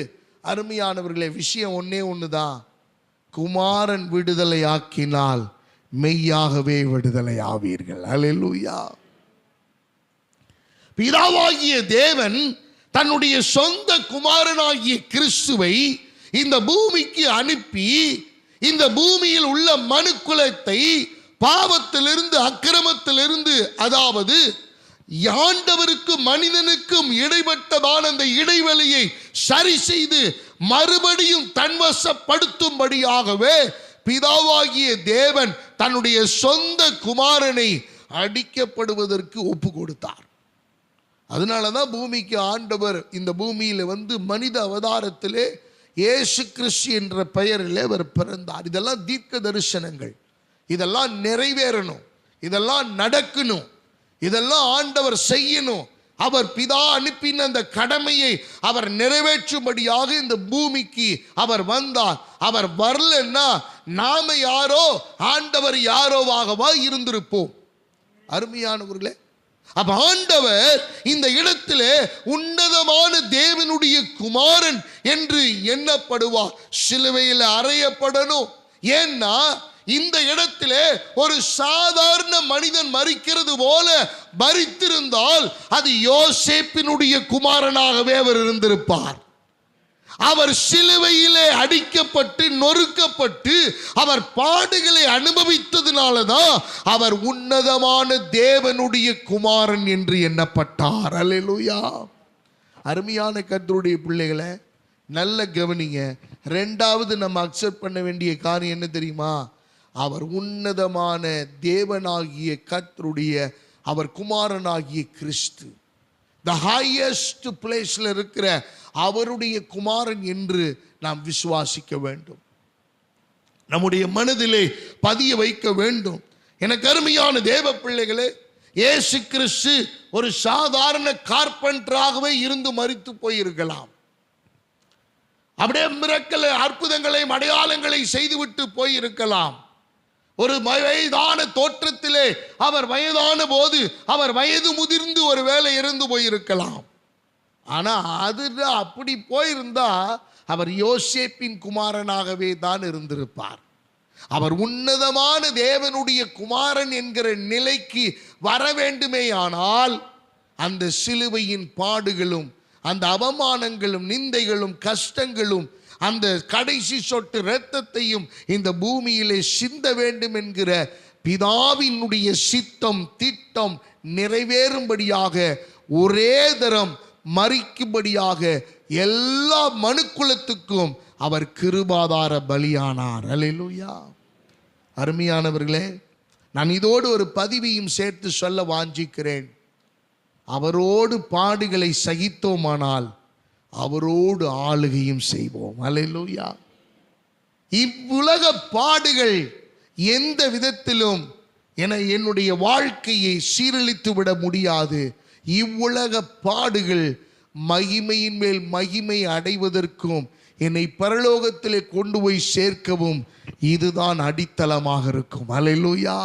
அருமையானவர்களே, விஷயம் ஒன்னே ஒண்ணுதான். குமாரன் விடுதலை ஆக்கினால் மெய்யாகவே விடுதலை ஆவீர்கள். அல்லேலூயா. பிதாவாகிய தேவன் தன்னுடைய சொந்த குமாரனாகிய கிறிஸ்துவை இந்த பூமிக்கு அனுப்பி, இந்த பூமியில் உள்ள மனுக்குலத்தை பாவத்திலிருந்து, அக்கிரமத்திலிருந்து, அதாவது ஆண்டவருக்கும் மனிதனுக்கும் இடைப்பட்டதான அந்த இடைவெளியை சரி செய்து மறுபடியும் தன்வசப்படுத்தும்படியாகவே பிதாவாகிய தேவன் தன்னுடைய சொந்த குமாரனை அடிக்கப்படுவதற்கு ஒப்பு கொடுத்தார். அதனாலதான் பூமிக்கு ஆண்டவர் இந்த பூமியில மனித அவதாரத்திலே இயேசு கிறிஸ்து என்ற பெயரிலே அவர் பிறந்தார். இதெல்லாம் தீர்க்க தரிசனங்கள். இதெல்லாம் நிறைவேறணும், இதெல்லாம் நடக்கணும், இதெல்லாம் ஆண்டவர் செய்யணும். அவர் பிதா அனுப்பின அந்த கடமையை அவர் நிறைவேற்றும்படியாக இந்த பூமிக்கு அவர் வந்தார். அவர் வரலன்னா நாம யாரோ ஆண்டவர் யாரோவாகவா இருந்திருப்போம். அருமையானவர்களே, அப்ப ஆண்டவர் இந்த இடத்திலே உன்னதமான தேவனுடைய குமாரன் என்று எண்ணப்படுவார். சிலுவையில் அறையப்படணும். ஏன்னா இந்த இடத்திலே ஒரு சாதாரண மனிதன் மரிக்கிறது போல மரித்திருந்தால் அது யோசேப்பினுடைய குமாரனாகவே அவர் இருந்திருப்பார். அவர் சிலுவையிலே அடிக்கப்பட்டு நொறுக்கப்பட்டு அவர் பாடுகளை அனுபவித்ததுனாலதான் அவர் உன்னதமான தேவனுடைய குமாரன் என்று எண்ணப்பட்டார். அல்லேலூயா. அருமையான கர்த்தருடைய பிள்ளைகளை, நல்ல கவனிங்க. ரெண்டாவது நம்ம அக்செப்ட் பண்ண வேண்டிய காரியம் என்ன தெரியுமா? அவர் உன்னதமான தேவனாகிய கர்த்தருடைய அவர் குமாரனாகிய கிறிஸ்து, த ஹையஸ்ட் பிளேஸ்ல இருக்கிற அவருடைய குமாரன் என்று நாம் விசுவாசிக்க வேண்டும். நம்முடைய மனதிலே பதிய வைக்க வேண்டும். எனக்கு அருமையான தேவ பிள்ளைகளே, இயேசு கிறிஸ்து ஒரு சாதாரண கார்பெண்டராகவே இருந்து மரித்து போயிருக்கலாம். அப்படியே மிரக்கல் அற்புதங்களை அடையாளங்களை செய்துவிட்டு போயிருக்கலாம். ஒரு வயதான தோற்றத்திலே அவர் வயதான போது அவர் வயது முதிர்ந்து ஒரு வேளை இருந்து போயிருக்கலாம். ஆனா அது அப்படி போயிருந்தா அவர் யோசேப்பின் குமாரனாகவே தான் இருந்திருப்பார். அவர் உன்னதமான தேவனுடைய குமாரன் என்கிற நிலைக்கு வர வேண்டுமேயானால் அந்த சிலுவையின் பாடுகளும் அந்த அவமானங்களும் நிந்தைகளும் கஷ்டங்களும் அந்த கடைசி சொட்டு இரத்தத்தையும் இந்த பூமியிலே சிந்த வேண்டும் என்கிற பிதாவினுடைய சித்தம் திட்டம் நிறைவேறும்படியாக ஒரே தரம் மரிக்கும்படியாக எல்லா மனுக்குலத்துக்கும் அவர் கிருபாதார பலியானார். அல்லேலூயா. அருமையானவர்களே, நான் இதோடு ஒரு பதிவையும் சேர்த்து சொல்ல வாஞ்சிக்கிறேன். அவரோடு பாடுகளை சகித்தோமானால் அவரோடு ஆளுகையும் செய்வோம். அல்லேலூயா. இவ்வுலக பாடுகள் எந்த விதத்திலும் என்னுடைய வாழ்க்கையை சீரழித்து விட முடியாது. இவ்வுலக பாடுகள் மகிமையின் மேல் மகிமை அடைவதற்கும் என்னை பரலோகத்திலே கொண்டு போய் சேர்க்கவும் இதுதான் அடித்தளமாக இருக்கும். அல்லேலூயா.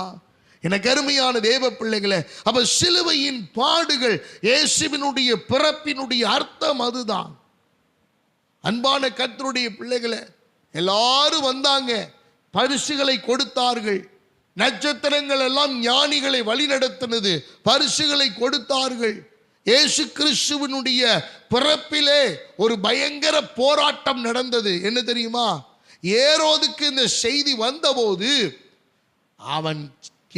எனக்கு அருமையான தேவ பிள்ளைகளே, அப்ப சிலுவையின் பாடுகள், இயேசுவினுடைய பிறப்பினுடைய அர்த்தம் அதுதான். அன்பான கர்த்தருடைய பிள்ளைகளே, எல்லாரும் வந்தாங்க, பரிசுகளை கொடுத்தார்கள். நட்சத்திரங்கள் எல்லாம் ஞானிகளை வழிநடத்தினது, பரிசுகளை கொடுத்தார்கள். இயேசு கிறிஸ்துவினுடைய பிறப்பிலே ஒரு பயங்கர போராட்டம் நடந்தது. என்ன தெரியுமா? ஏரோதுக்கு இந்த செய்தி வந்தபோது அவன்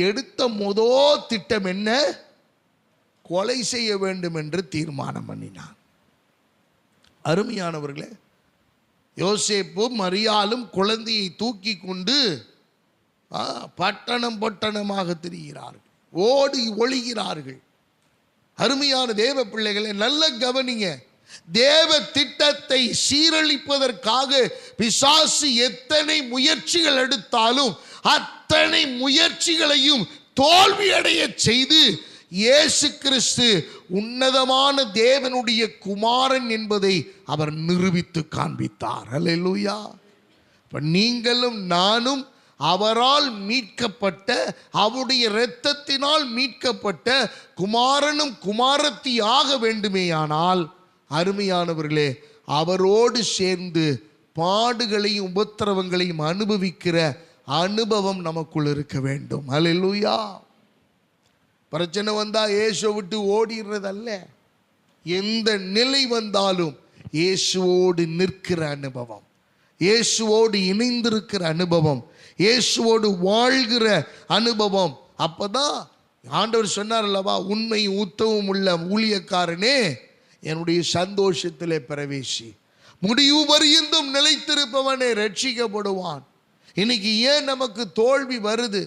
எடுத்த முதல் திட்டம் என்ன? கொலை செய்ய வேண்டும் என்று தீர்மானம் பண்ணினான். அருமையானவர்களே, யோசேப்பும் மரியாளும் குழந்தையை தூக்கி கொண்டு பட்டணம் பட்டணமாக திரிகிறார்கள், ஓடி ஒளிகிறார்கள். அருமையான தேவ பிள்ளைகளை நல்ல கவனிங்க. தேவ திட்டத்தை சீரழிப்பதற்காக பிசாசு எத்தனை முயற்சிகள் எடுத்தாலும் அத்தனை முயற்சிகளையும் தோல்வியடைய செய்து இயேசு கிறிஸ்து உன்னதமான தேவனுடைய குமாரன் என்பதை அவர் நிரூபித்து காண்பித்தார். அல்லேலூயா. இப்ப நீங்களும் நானும் அவரால் மீட்கப்பட்ட, அவருடைய இரத்தத்தினால் மீட்கப்பட்ட குமாரனும் குமாரத்தி ஆக வேண்டுமேயானால், அருமையானவர்களே, அவரோடு சேர்ந்து பாடுகளையும் உபத்திரவங்களையும் அனுபவிக்கிற அனுபவம் நமக்குள் இருக்க வேண்டும். அல்லேலூயா. பிரச்சனை வந்தா இயேசுவை விட்டு ஓடிடுறது அல்ல. எந்த நிலை வந்தாலும் இயேசுவோடு நிற்கிற அனுபவம், இயேசுவோடு இணைந்திருக்கிற அனுபவம், இயேசுவோடு வாழ்கிற அனுபவம். அப்பதான் ஆண்டவர் சொன்னார் அல்லவா, உண்மை உத்தமும் உள்ள ஊழியக்காரனே என்னுடைய சந்தோஷத்திலே பிரவேசி, முடிவு பரியந்தும் நிலைத்திருப்பவனே ரட்சிக்கப்படுவான். இன்னைக்கு ஏன் நமக்கு தோல்வி வருது?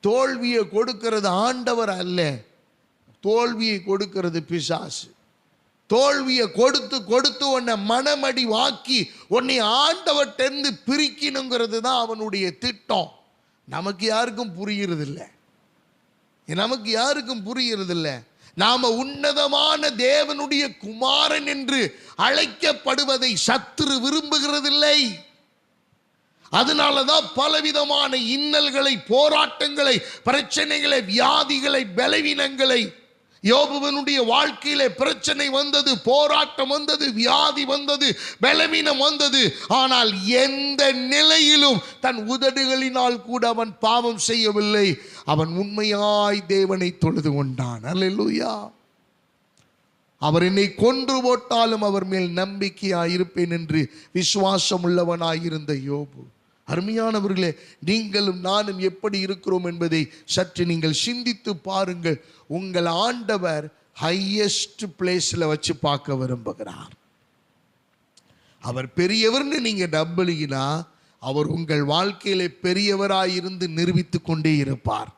தோல்வியை கொடுக்கிறது ஆண்டவர் அல்ல, தோல்வியை கொடுக்கிறது பிசாசு. தோல்வியை கொடுத்து கொடுத்து உன்னை மனமடி வாக்கி உன்னை ஆண்டவர்கிட்ட பிரிக்கணுங்கிறது தான் அவனுடைய திட்டம். நமக்கு யாருக்கும் புரிகிறது இல்லை, நமக்கு யாருக்கும் புரிகிறது இல்லை. நாம உன்னதமான தேவனுடைய குமாரன் என்று அழைக்கப்படுவதை சத்துரு விரும்புகிறதில்லை. அதனாலதான் பலவிதமான இன்னல்களை, போராட்டங்களை, பிரச்சனைகளை, வியாதிகளை, பலவீனங்களை, யோபுவினுடைய வாழ்க்கையிலே பிரச்சனை வந்தது, போராட்டம் வந்தது, வியாதி வந்தது, பலவீனம் வந்தது. ஆனால் எந்த நிலையிலும் தன் உதடுகளினால் கூட அவன் பாவம் செய்யவில்லை. அவன் உண்மையாய் தேவனை தொழுது கொண்டான். அல்லேலூயா. அவர் என்னை கொன்று போட்டாலும் அவர் மேல் நம்பிக்கையாய் இருப்பேன் என்று விசுவாசம் உள்ளவனாயிருந்த யோபு. அருமையானவர்களே, நீங்களும் நானும் எப்படி இருக்கிறோம் என்பதை சற்று நீங்கள் சிந்தித்து பாருங்கள். உங்கள் ஆண்டவர் ஹையஸ்ட் பிளேஸ்ல வச்சு பார்க்க விரும்புகிறார். அவர் பெரியவர்னு நீங்க நம்புனீங்கன்னா அவர் உங்கள் வாழ்க்கையில பெரியவராயிருந்து நிரூபித்து கொண்டே இருப்பார்.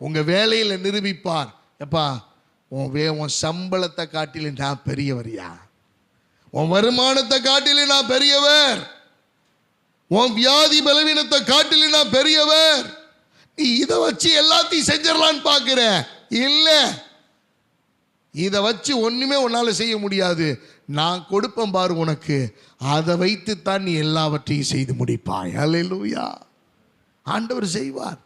உங்க வேலையில நிரூபிப்பார். எப்பா, உன் சம்பளத்தை காட்டில நான் பெரியவரியா, உன் வருமானத்தை காட்டில நான் பெரியவர், உன் வியாதி பலவீனத்தை காட்டில நான் பெரியவர். நீ இதை வச்சு எல்லாத்தையும் செஞ்சிடலான்னு பார்க்கிற இல்ல, இதை வச்சு ஒண்ணுமே உன்னால செய்ய முடியாது. நான் கொடுப்பேன் பாரு உனக்கு, அதை வைத்துத்தான் நீ எல்லாவற்றையும் செய்து முடிப்பாய். அல்லேலூயா. ஆண்டவர் செய்வார்.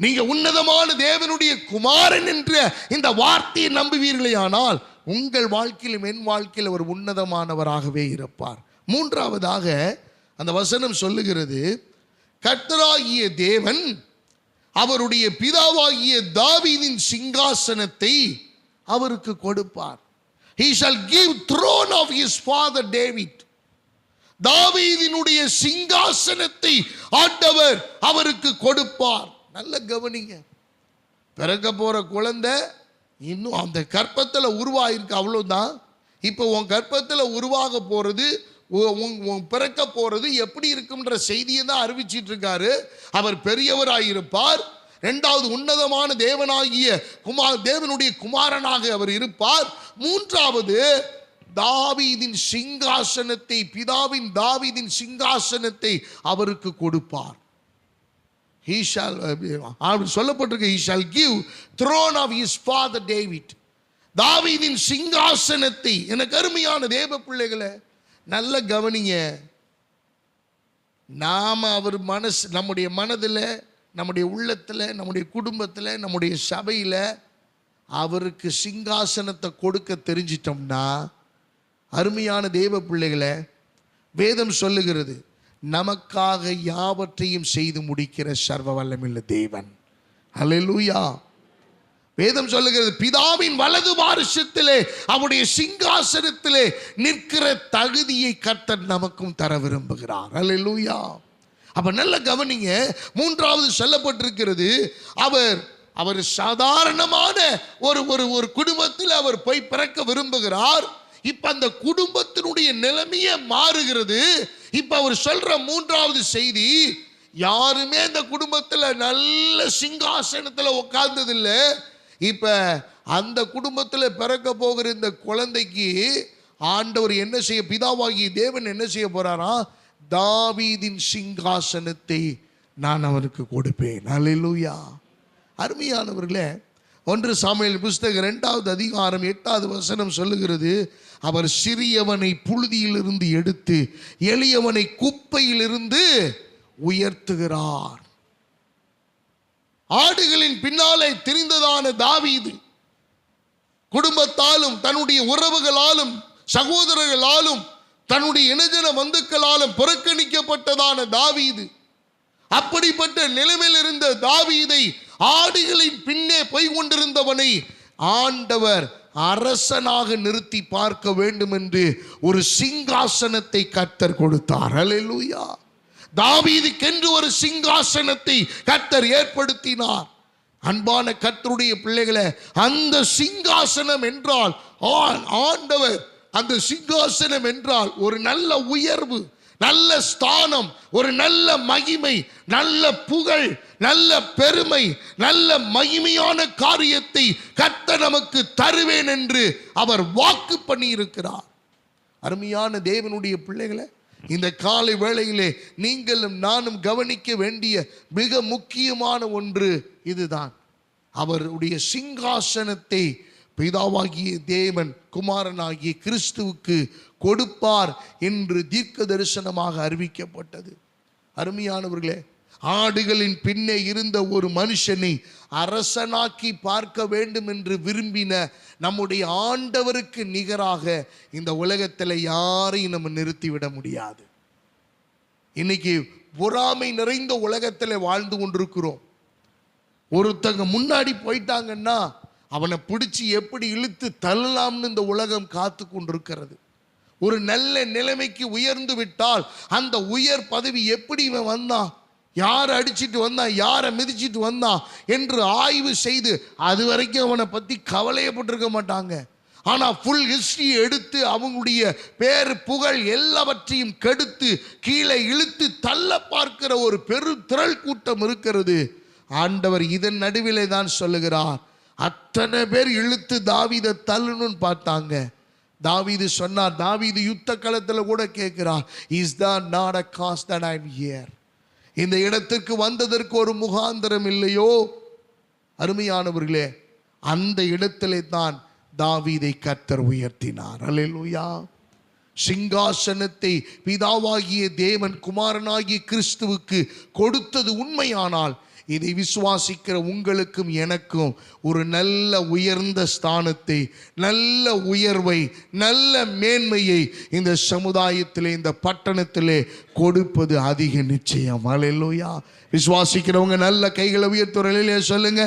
நீங்க உன்னதமான தேவனுடைய குமாரன் என்ற இந்த வார்த்தையை நம்புவீர்களே ஆனால் உங்கள் வாழ்க்கையிலும் என் வாழ்க்கையில் ஒரு உன்னதமானவராகவே இருப்பார். மூன்றாவதாக அந்த வசனம் சொல்லுகிறது, கர்த்தராகிய தேவன் அவருடைய பிதாவாகிய தாவீதின் சிங்காசனத்தை அவருக்கு கொடுப்பார். He shall give throne of his father David. தாவீதினுடைய சிங்காசனத்தை ஆண்டவர் அவருக்கு கொடுப்பார். நல்ல கவனிங்க. பிறக்க போற குழந்தை இன்னும் அந்த கற்பத்தில் உருவாயிருக்கு, அவ்வளவுதான். இப்போ உன் கர்ப்பத்தில் உருவாக போகிறது, பிறக்க போகிறது எப்படி இருக்கும்ன்ற செய்தியை தான் அறிவிச்சிட்டு இருக்காரு. அவர் பெரியவராயிருப்பார். இரண்டாவது, உன்னதமான தேவனாகிய தேவனுடைய குமாரனாக அவர் இருப்பார். மூன்றாவது, தாவீதின் சிங்காசனத்தை, பிதாவின் தாவீதின் சிங்காசனத்தை அவருக்கு கொடுப்பார். He shall, சொல்லப்பட்டிருக்கு, he shall give throne of his father David. தாவீதின் சிங்காசனத்தை. எனக்கு அருமையான தேவ பிள்ளைகளை, நல்ல கவனிங்க. நாம அவர் நம்முடைய மனதில், நம்முடைய உள்ளத்தில், நம்முடைய குடும்பத்தில், நம்முடைய சபையில் அவருக்கு சிங்காசனத்தை கொடுக்க தெரிஞ்சிட்டோம்னா, அருமையான தேவ பிள்ளைகளை, வேதம் சொல்லுகிறது, நமக்காக யாவற்றையும் செய்து முடிக்கிற சர்வ வல்லமையுள்ள தேவன். ஹல்லேலூயா. வேதம் சொல்லுகிறது, பிதாவின் வலது பாரிசத்திலே அவருடைய சிங்காசனத்திலே நிற்கிற தகுதியை கர்த்தர் நமக்கும் தர விரும்புகிறார். ஹல்லேலூயா. அப்ப நல்ல கவனிங்க. மூன்றாவது சொல்லப்பட்டிருக்கிறது, அவர் சாதாரணமான ஒரு குடும்பத்தில் அவர் போய் பிறக்க விரும்புகிறார். இப்ப அந்த குடும்பத்தினுடைய நிலைமையே மாறுகிறது. இப்ப அவர் சொல்ற மூன்றாவது செய்தி, யாருமே இந்த குடும்பத்தில் நல்ல சிங்காசனத்தில் உட்கார்ந்ததில்லை. இப்ப அந்த குடும்பத்தில் பிறக்க போகிற இந்த குழந்தைக்கு ஆண்டவர் என்ன செய்ய, பிதாவாகிய தேவன் என்ன செய்ய போறாரா, தாவீதின் சிங்காசனத்தை நான் அவருக்கு கொடுப்பேன். அல்லேலூயா. அருமையானவர்களே, 1 சாமுவேல் புஸ்தகம் 2வது அதிகாரம் 8வது வசனம் சொல்லுகிறது, அவர் சிறியவனை புழுதியிலிருந்து எடுத்து எளியவனை குப்பையிலிருந்து உயர்த்துகிறார். ஆடுகளின் பின்னாலே திரிந்ததான தாவீது, குடும்பத்தாலும் தன்னுடைய உறவுகளாலும் சகோதரர்களாலும் தன்னுடைய இனஜன பந்துக்களாலும் புறக்கணிக்கப்பட்டதான தாவீது, அப்படிப்பட்ட நிலைமையில் இருந்த தாவீதை, ஆடுகளின் பின்னே போய் கொண்டிருந்தவனை ஆண்டவர் அரசனாக நிறுத்தி பார்க்க வேண்டும் என்று ஒரு சிங்காசனத்தை கர்த்தர் கொடுத்தார். அல்லேலூயா. தாவீதுக்கென்று ஒரு சிங்காசனத்தை கர்த்தர் ஏற்படுத்தினார். அன்பான கர்த்தருடைய பிள்ளைகளை, அந்த சிங்காசனம் என்றால் ஆண்டவர், அந்த சிங்காசனம் என்றால் ஒரு நல்ல உயர்வு, நல்ல ஸ்தானம், ஒரு நல்ல மகிமை, நல்ல புகழ், நல்ல பெருமை, நல்ல மகிமையான காரியத்தை கர்த்தர் நமக்கு தருவேன் என்று அவர் வாக்கு பண்ணி இருக்கிறார். அருமையான தேவனுடைய பிள்ளைகளை, இந்த காலை வேளையிலே நீங்களும் நானும் கவனிக்க வேண்டிய மிக முக்கியமான ஒன்று இதுதான். அவருடைய சிங்காசனத்தை பிதாவாகிய தேவன் குமாரனாகிய கிறிஸ்துவுக்கு கொடுப்பார் என்று தீர்க்க தரிசனமாக அறிவிக்கப்பட்டது. அருமையானவர்களே, ஆடுகளின் பின்னே இருந்த ஒரு மனுஷனை அரசனாக்கி பார்க்க வேண்டும் என்று விரும்பின நம்முடைய ஆண்டவருக்கு நிகராக இந்த உலகத்தில் யாரையும் நம்ம நிறுத்திவிட முடியாது. இன்னைக்கு பொறாமை நிறைந்த உலகத்தில் வாழ்ந்து கொண்டிருக்கிறோம். ஒருத்தங்க முன்னாடி போயிட்டாங்கன்னா அவனை பிடிச்சி எப்படி இழுத்து தள்ளலாம்னு இந்த உலகம் காத்து கொண்டிருக்கிறது. ஒரு நல்ல நிலைமைக்கு உயர்ந்து விட்டால் அந்த உயர் பதவி எப்படி இவன் வந்தான், யாரை அடிச்சிட்டு வந்தான், யாரை மிதிச்சிட்டு வந்தான் என்று ஆய்வு செய்து அது வரைக்கும் அவனை பற்றி கவலையப்பட்டிருக்க மாட்டாங்க. ஆனால் ஃபுல் ஹிஸ்டரியை எடுத்து அவங்களுடைய பேர் புகழ் எல்லாவற்றையும் கெடுத்து கீழே இழுத்து தள்ள பார்க்கிற ஒரு பெரு திரள் கூட்டம் இருக்கிறது. ஆண்டவர் இதன் நடுவிலே தான் சொல்லுகிறார், அத்தனை பேர் இழுத்து தாவீதை தள்ளணும்னு பார்த்தாங்க. தாவீது சொன்னார், தாவீது யுத்த களத்தில் கூட கேட்கிறார், is that not a cause that I am here? இந்த இடத்திற்கு வந்ததற்கு ஒரு முகாந்திரம் இல்லையோ? அருமையானவர்களே, அந்த இடத்திலே தான் தாவீதை கர்த்தர் உயர்த்தினார். அல்லேலூயா. சிங்காசனத்தை பிதாவாகிய தேவன் குமாரனாகிய கிறிஸ்துவுக்கு கொடுத்தது உண்மையானால், இதை விசுவாசிக்கிற உங்களுக்கும் எனக்கும் ஒரு நல்ல உயர்ந்த ஸ்தானத்தை, நல்ல உயர்வை, நல்ல மேன்மையை இந்த சமுதாயத்திலே, இந்த பட்டணத்திலே கொடுப்பது அதிக நிச்சயம். அல்லேலூயா. விசுவாசிக்கிறவங்க நல்ல கைகளை உயர்த்துறையிலே சொல்லுங்க.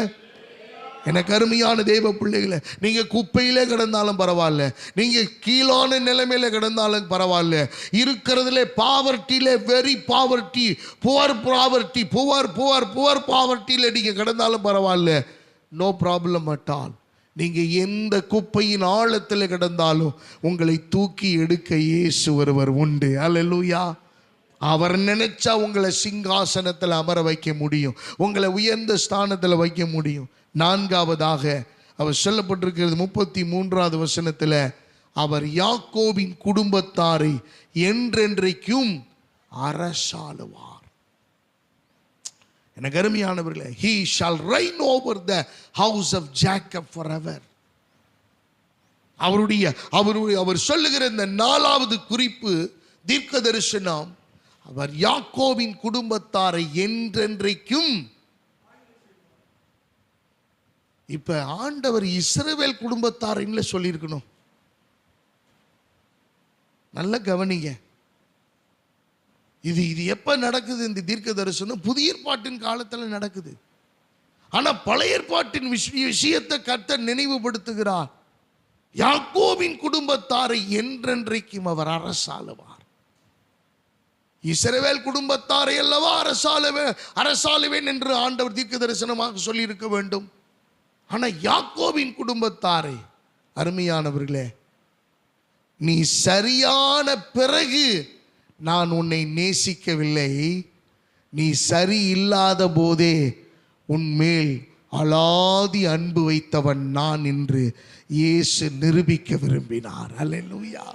எனக்கு அருமையான தெய்வ பிள்ளைகளை, நீங்கள் குப்பையிலே கிடந்தாலும் பரவாயில்ல, நீங்கள் கீழான நிலைமையில கிடந்தாலும் பரவாயில்ல, இருக்கிறதுல பாவர்ட்டியில, very poverty, poor poverty, poor பாவர்ட்டியில் நீங்கள் கிடந்தாலும் பரவாயில்ல, நோ ப்ராப்ளம் அட் ஆல். நீங்க எந்த குப்பையின் ஆழத்தில் கிடந்தாலும் உங்களை தூக்கி எடுக்க இயேசு ஒருவர் உண்டு. அல்லேலூயா. அவர் நினைச்சா உங்களை சிங்காசனத்தில் அமர வைக்க முடியும், உங்களை உயர்ந்த ஸ்தானத்தில் வைக்க முடியும். நான்காவதாக அவர் சொல்லப்பட்டிருக்கிறது 33வது வசனத்தில், அவர் யாக்கோபின் குடும்பத்தாரை என்றென்றைக்கும் அரசாளுவார். எனக்கு அருமையானவர்களே, he shall reign over the house of Jacob forever. அவர் சொல்லுகிற இந்த 4வது குறிப்பு தீர்க்க தரிசனம், அவர் யாக்கோபின் குடும்பத்தாரை என்றென்றைக்கும். இப்ப ஆண்டவர் இஸ்ரவேல் குடும்பத்தாரைன்னு சொல்லியிருக்கணும். நல்ல கவனிங்க. இது எப்ப நடக்குது? இந்த தீர்க்க தரிசனம் புதிய ஏற்பாட்டின் காலத்தில் நடக்குது. ஆனா பழைய ஏற்பாட்டின் விஷயத்தை கர்த்தர் நினைவுபடுத்துகிறார். யாக்கோபின் குடும்பத்தாரை என்றென்றைக்கும் அவர் அரசாளுவார். இஸ்ரவேல் குடும்பத்தாரை அல்லவா அரசாளுவேன் என்று ஆண்டவர் தீர்க்க தரிசனமாக சொல்லி இருக்க வேண்டும். ஆனா யாக்கோபின் குடும்பத்தாரை, அருமையானவர்களே, நீ சரியான பிறகு நான் உன்னை நேசிக்கவில்லை, நீ சரி இல்லாத போதே உன்மேல் அலாதி அன்பு வைத்தவன் நான் என்று இயேசு நிரூபிக்க விரும்பினார். அல்லேலூயா.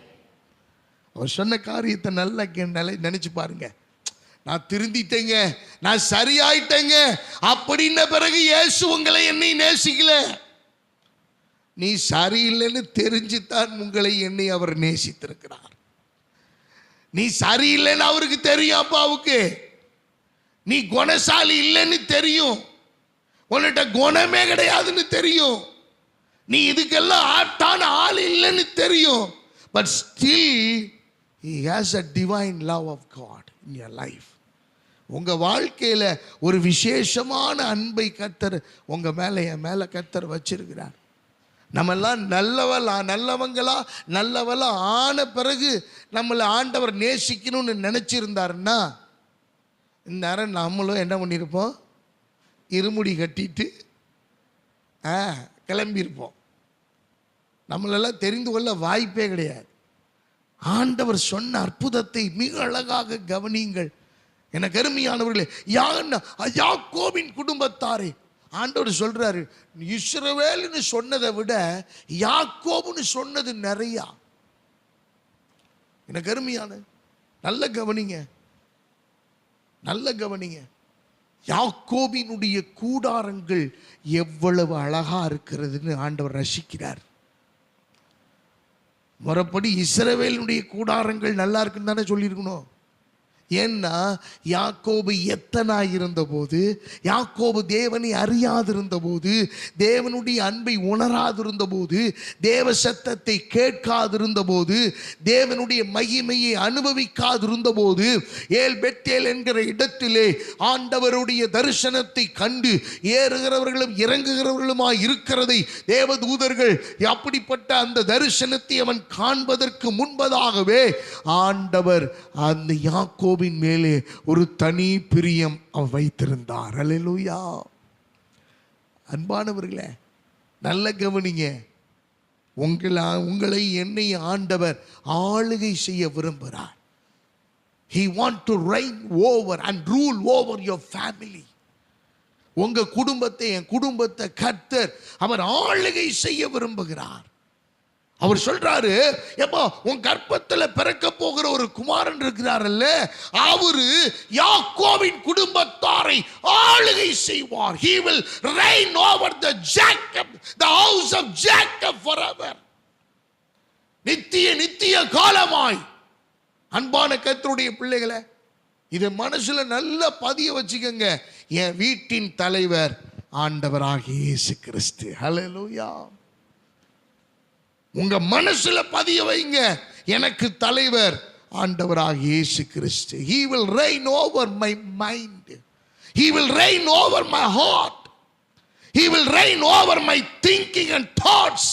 அவர் சொன்ன காரியத்தை நல்லா நினைச்சு பாருங்க. நான் திருந்திட்டேங்க, நான் சரியாயிட்டேங்க அப்படின்ன பிறகு இயேசு உங்களை என்னை நேசிக்கல. நீ சரியில்லைன்னு தெரிஞ்சுத்தான் உங்களை என்னை அவர் நேசித்திருக்கிறார். நீ சரியில்லைன்னு அவருக்கு தெரியும். அப்பாவுக்கு நீ குணசாலி இல்லைன்னு தெரியும், உன்னிட்ட குணமே கிடையாதுன்னு தெரியும், நீ இதுக்கெல்லாம் ஆட்டான ஆள் இல்லைன்னு தெரியும். But still he has a divine love of God in your life. உங்க வாழ்க்கையில ஒரு விசேஷமான அன்பை கர்த்தர் உங்க மேல, என் மேல கர்த்தர் வச்சிருக்கிறார். நம்மெல்லாம் நல்லவங்களா ஆன பிறகு நம்மளை ஆண்டவர் நேசிக்கணும்னு நினைச்சிருந்தாருன்னா இந்நேரம் நம்மளும் என்ன பண்ணியிருப்போம்? இருமுடி கட்டிட்டு கிளம்பியிருப்போம். நம்மளெல்லாம் தெரிந்து கொள்ள வாய்ப்பே கிடையாது. ஆண்டவர் சொன்ன அற்புதத்தை மிக அழகாக கவனியுங்கள். எனக்கு அருமையானவர்களே, யாக்கோபின் குடும்பத்தாரே, ஆண்டவர் சொல்றாரு, இஸ்ரவேல்னு சொன்னதை விட யாக்கோபுன்னு சொன்னது நிறையா. எனக்கு அருமையான நல்ல கவனிங்க. யாக்கோபினுடைய கூடாரங்கள் எவ்வளவு அழகா இருக்கிறதுன்னு ஆண்டவர் ரசிக்கிறார். முறைப்படி இஸ்ரவேலுடைய கூடாரங்கள் நல்லா இருக்குன்னு தானே சொல்லியிருக்கணும். ஏன்னா யாக்கோபு எத்தனாய் இருந்தபோது, யாக்கோபு தேவனை அறியாதிருந்த போது, தேவனுடைய அன்பை உணராதிருந்த போது, தேவ சத்தத்தை கேட்காதிருந்த போது, தேவனுடைய மகிமையை அனுபவிக்காதிருந்த போது, ஏல் பெத்தேல் என்கிற இடத்திலே ஆண்டவருடைய தரிசனத்தை கண்டு ஏறுகிறவர்களும் இறங்குகிறவர்களுமாய் இருக்கிறதை தேவதூதர்கள் அப்படிப்பட்ட அந்த தரிசனத்தை அவன் காண்பதற்கு முன்பதாகவே ஆண்டவர் அந்த யாக்கோபின் மேலே ஒரு தனி பிரியம் வைத்திருந்தார். அல்லேலூயா. அன்பானவர்களே, நல்ல கவனிங்க. உங்களை என்னை ஆண்டவர் ஆளுகை செய்ய விரும்புகிறார். He want to reign over and rule over your family. உங்க குடும்பத்தை, என் குடும்பத்தை கர்த்தர் அவர் ஆளுகை செய்ய விரும்புகிறார். அவர் சொல்றாரு, எப்போ உன் கர்ப்பத்தில் பிறக்க போகிற ஒரு குமாரன் இருக்கிறாரல்ல, அவரு யாக்கோபின் குடும்பத்தாரை ஆளுகை செய்வார். He will reign over the house of Jacob forever. நித்திய காலமாய். அன்பான கர்த்தருடைய பிள்ளைகளே, இதை மனசுல நல்லா பதிய வச்சுக்கோங்க. என் வீட்டின் தலைவர் ஆண்டவராகிய இயேசு கிறிஸ்து. ஹல்லேலூயா. உங்க மனசுல பதிய வைங்க, எனக்கு தலைவர் ஆண்டவராகிய இயேசு கிறிஸ்து. He will reign over my mind. He will reign over my heart. He will reign over my thinking and thoughts.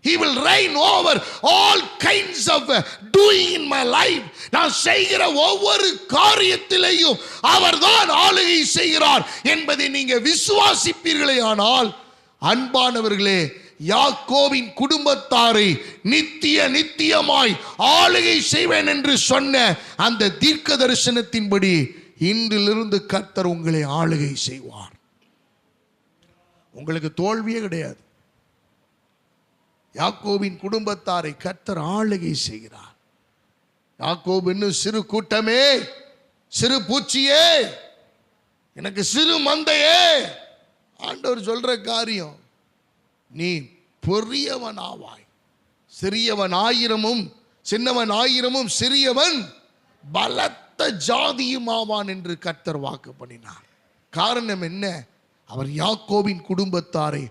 He will reign over all kinds of doing in my life. நான் செய்கிற ஒவ்வொரு காரியத்திலேயும் அவர்தான் ஆளுகை செய்கிறார் என்பதை நீங்க விசுவாசிப்பீர்களே ஆனால் அன்பானவர்களே, யாக்கோபின் குடும்பத்தாரை நித்தியமாய் ஆளுகை செய்வேன் என்று சொன்ன அந்த தீர்க்க தரிசனத்தின்படி இன்றிலிருந்து கர்த்தர் உங்களை ஆளுகை செய்வார். உங்களுக்கு தோல்வியே கிடையாது. யாக்கோபின் குடும்பத்தாரை கர்த்தர் ஆளுகை செய்கிறார். யாக்கோபு இன்னும் சிறு கூட்டமே, சிறு பூச்சியே, எனக்கு சிறு மந்தையே. ஆண்டவர் சொல்ற காரியம், நீ பெரியவன் ஆவாய். சிறியவன் ஆயிரமும் சின்னவன் ஆயிரமும் சிறியவன் பலத்த ஜாதியும் ஆவான் என்று கர்த்தர் வாக்கு பண்ணினார். காரணம் என்ன? அவர் யாக்கோபின் குடும்பத்தாரை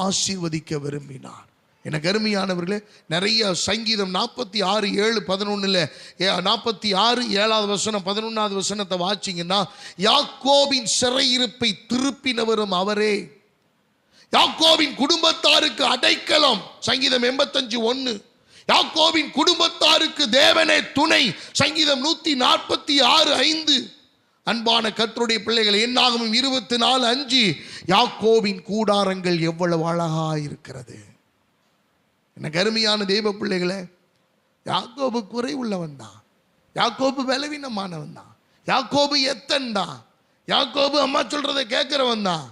ஆசீர்வதிக்க விரும்பினார். எனக்கு அருமையானவர்களே, நிறைய சங்கீதம் 46:7-11 46:7 11 வாசிங்கன்னா, யாக்கோபின் சிறையிருப்பை திருப்பினவரும் அவரே, யாக்கோபின் குடும்பத்தாருக்கு அடைக்கலம். சங்கீதம் 85:1. யாக்கோபின் குடும்பத்தாருக்கு தேவனே துணை. சங்கீதம் 146:5. அன்பான கர்த்தருடைய பிள்ளைகள், என்னாகும் 24:5. யாக்கோபின் கூடாரங்கள் எவ்வளவு அழகா இருக்கிறது. எனக்கு அருமையான தெய்வ பிள்ளைகளே, யாக்கோபு குறை உள்ளவன் தான், யாக்கோபு பலவீனமானவன் தான், யாக்கோபு எத்தன் தான், யாக்கோபு அம்மா சொல்றதை கேட்கிறவன் தான்,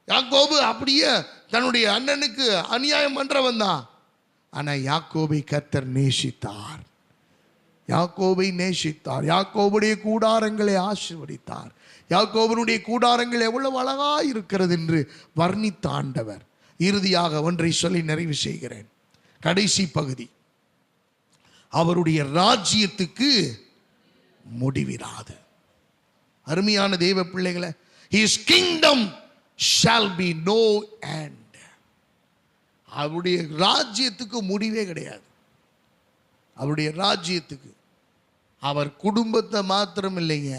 யாக்கோபு அப்படியே தன்னுடைய அண்ணனுக்கு அநியாயம் பண்றவன் தான். ஆனா யாக்கோபை கர்த்தர் நேசித்தார், யாக்கோபை நேசித்தார். யாக்கோபுடைய கூடாரங்களை ஆசீர்வதித்தார். யாக்கோபனுடைய கூடாரங்கள் எவ்வளவு அழகா இருக்கிறது என்று வர்ணித்த ஆண்டவர். இறுதியாக ஒன்றை சொல்லி நிறைவு செய்கிறேன். கடைசி பகுதி, அவருடைய ராஜ்யத்துக்கு முடிவிராது. அருமையான தேவ பிள்ளைகளை, his kingdom shall be no end. அவருடைய ராஜ்யத்துக்கு முடிவே கிடையாது. அவருடைய ராஜ்யத்துக்கு அவர் குடும்பத்தை மாத்திரம் இல்லைங்க,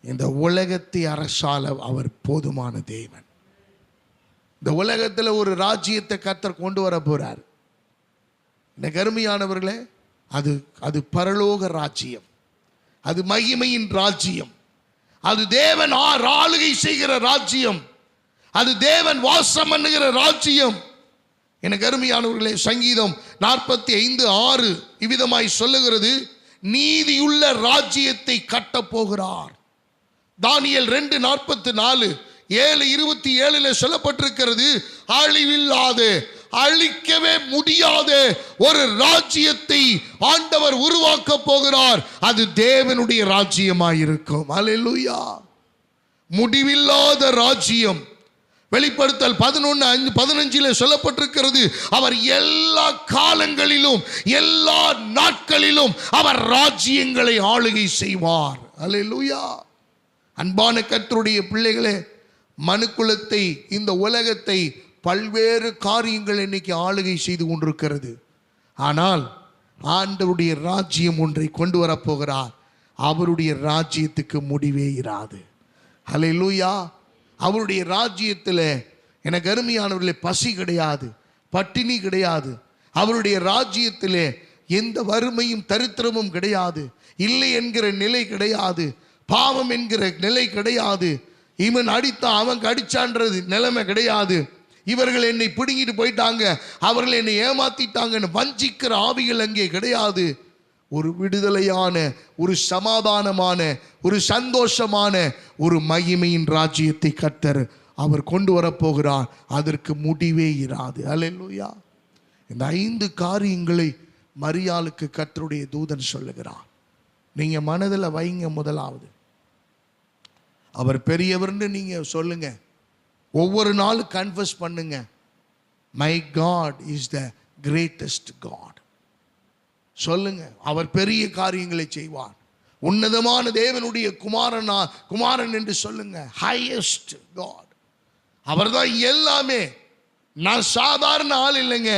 இந்த உலகத்தை அரசால அவர் போதுமான தேவன். இந்த உலகத்தில் ஒரு ராஜ்யத்தை கர்த்தர் கொண்டு வர போறார். எனக்கு அருமையானவர்களே, அது பரலோக ராஜ்யம், அது மகிமையின் ராஜ்யம், அது தேவன் ஆளுகை செய்கிற ராஜ்யம், அது தேவன் வாசம் பண்ணுகிற ராஜ்யம். எனக்கு அருமையானவர்களே, சங்கீதம் 45:6 இவ்விதமாய் சொல்லுகிறது, நீதியுள்ள ராஜ்யத்தை கட்ட போகிறார். தானியேல் 2:44 7:27 சொல்லப்பட்டிருக்கிறது, அழிவில்லாத, அழிக்கவே முடியாத ஒரு ராஜ்யத்தை ஆண்டவர் உருவாக்க போகிறார். அது தேவனுடைய ராஜ்யமாயிருக்கும். அல்லேலூயா. முடிவில்லாத ராஜ்யம். வெளிப்படுத்தல் 11:15 சொல்லப்பட்டிருக்கிறது, அவர் எல்லா காலங்களிலும் எல்லா நாட்களிலும் அவர் ராஜ்யங்களை ஆளுகை செய்வார். அல்லேலூயா. அன்பான கர்த்தருடைய பிள்ளைகளே, மனுக்குலத்தை, இந்த உலகத்தை பல்வேறு காரியங்கள் இன்னைக்கு ஆளுகை செய்து கொண்டிருக்கிறது. ஆனால் ஆண்டவருடைய ராஜ்யம் ஒன்றை கொண்டு வரப்போகிறார். அவருடைய ராஜ்யத்துக்கு முடிவே இராது. அல்லேலூயா. அவருடைய ராஜ்யத்தில் எனக்கு அருமையானவர்களே, பசி கிடையாது, பட்டினி கிடையாது. அவருடைய ராஜ்யத்தில் எந்த வறுமையும் தரித்திரமும் கிடையாது, இல்லை என்கிற நிலை கிடையாது, பாவம் என்கிற நிலை கிடையாது, இவன் அடித்தான் அவன் அடிச்சான்றது நிலைமை கிடையாது. இவர்கள் என்னை பிடுங்கிட்டு போயிட்டாங்க, அவர்கள் என்னை ஏமாத்திட்டாங்கன்னு வஞ்சிக்கிற ஆவிகள் அங்கே கிடையாது. ஒரு விடுதலையான, ஒரு சமாதானமான, ஒரு சந்தோஷமான, ஒரு மகிமையின் ராஜ்யத்தை கர்த்தர் அவர் கொண்டு வரப்போகிறார். அதற்கு முடிவே இராது. அல்லேலூயா. இந்த 5 காரியங்களை மரியாளுக்கு கர்த்தருடைய தூதன் சொல்லுகிறார். நீங்க மனதில் வைங்க. முதலாவது, அவர் பெரியவர்னு நீங்க சொல்லுங்க. ஒவ்வொரு நாளும் கன்ஃபஸ் பண்ணுங்க, my God is the greatest God. சொல்லுங்க, அவர் பெரிய காரியங்களை செய்வார். உன்னதமான தேவனுடைய குமாரன் என்று சொல்லுங்க. ஹையஸ்ட் காட், அவர் தான் எல்லாமே. நான் சாதாரண ஆள் இல்லைங்க.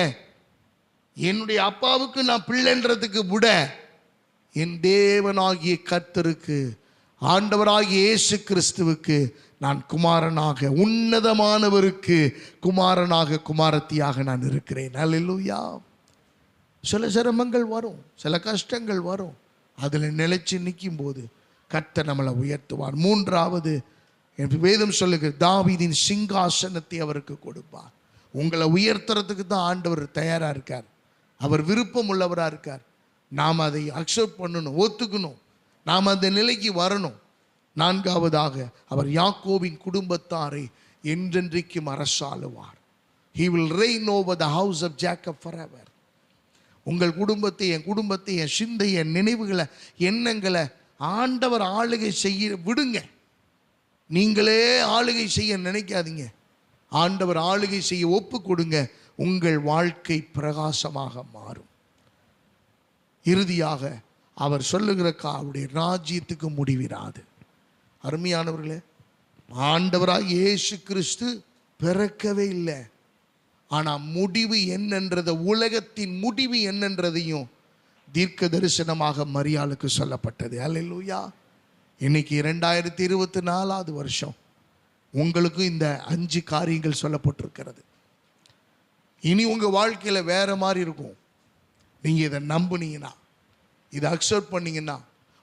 என்னுடைய அப்பாவுக்கு நான் பிள்ளைன்றதுக்கு விட என் தேவனாகிய கர்த்தருக்கு, ஆண்டவராகிய இயேசு கிறிஸ்துவுக்கு நான் குமாரனாக, உன்னதமானவருக்கு குமாரனாக, குமாரத்தியாக நான் இருக்கிறேன். அல்லேலூயா. சில சிரமங்கள் வரும், சில கஷ்டங்கள் வரும். அதில் நிலைச்சு நிற்கும் போது கர்த்தர் நம்மளை உயர்த்துவார். 3வது, வேதம் சொல்லுகிறது, தாவீதின் சிங்காசனத்தை அவருக்கு கொடுப்பார். உங்களை உயர்த்துறதுக்கு தான் ஆண்டவர் தயாராக இருக்கார். அவர் விருப்பம் உள்ளவராக இருக்கார். நாம் அதை அக்செப்ட் பண்ணணும், ஒத்துக்கணும். நாம் அந்த நிலைக்கு வரணும். நான்காவதாக, அவர் யாக்கோபின் குடும்பத்தாரை என்றென்றைக்கும் அரசாளுவார். He will reign over the house of Jacob forever. உங்கள் குடும்பத்தை, என் குடும்பத்தை, என் சிந்தை, என் நினைவுகளை, எண்ணங்களை ஆண்டவர் ஆளுகை செய்ய விடுங்க. நீங்களே ஆளுகை செய்ய நினைக்காதீங்க. ஆண்டவர் ஆளுகை செய்ய ஒப்பு கொடுங்க. உங்கள் வாழ்க்கை பிரகாசமாக மாறும். இறுதியாக அவர் சொல்லுகிற அவருடைய ராஜ்யத்துக்கு முடிவிராது. அருமையானவர்களே, ஆண்டவராக இயேசு கிறிஸ்து பிறக்கவே இல்லை. ஆனால் முடிவு என்னன்றத, உலகத்தின் முடிவு என்னன்றதையும் தீர்க்க தரிசனமாக மரியாளுக்கு சொல்லப்பட்டது. அல்லேலூயா. இன்னைக்கு 2024 வருஷம். உங்களுக்கும் இந்த 5 காரியங்கள் சொல்லப்பட்டிருக்கிறது. இனி உங்கள் வாழ்க்கையில் வேற மாதிரி இருக்கும். நீங்கள் இதை நம்புனீங்கன்னா, இதை அக்செப்ட் பண்ணீங்கன்னா,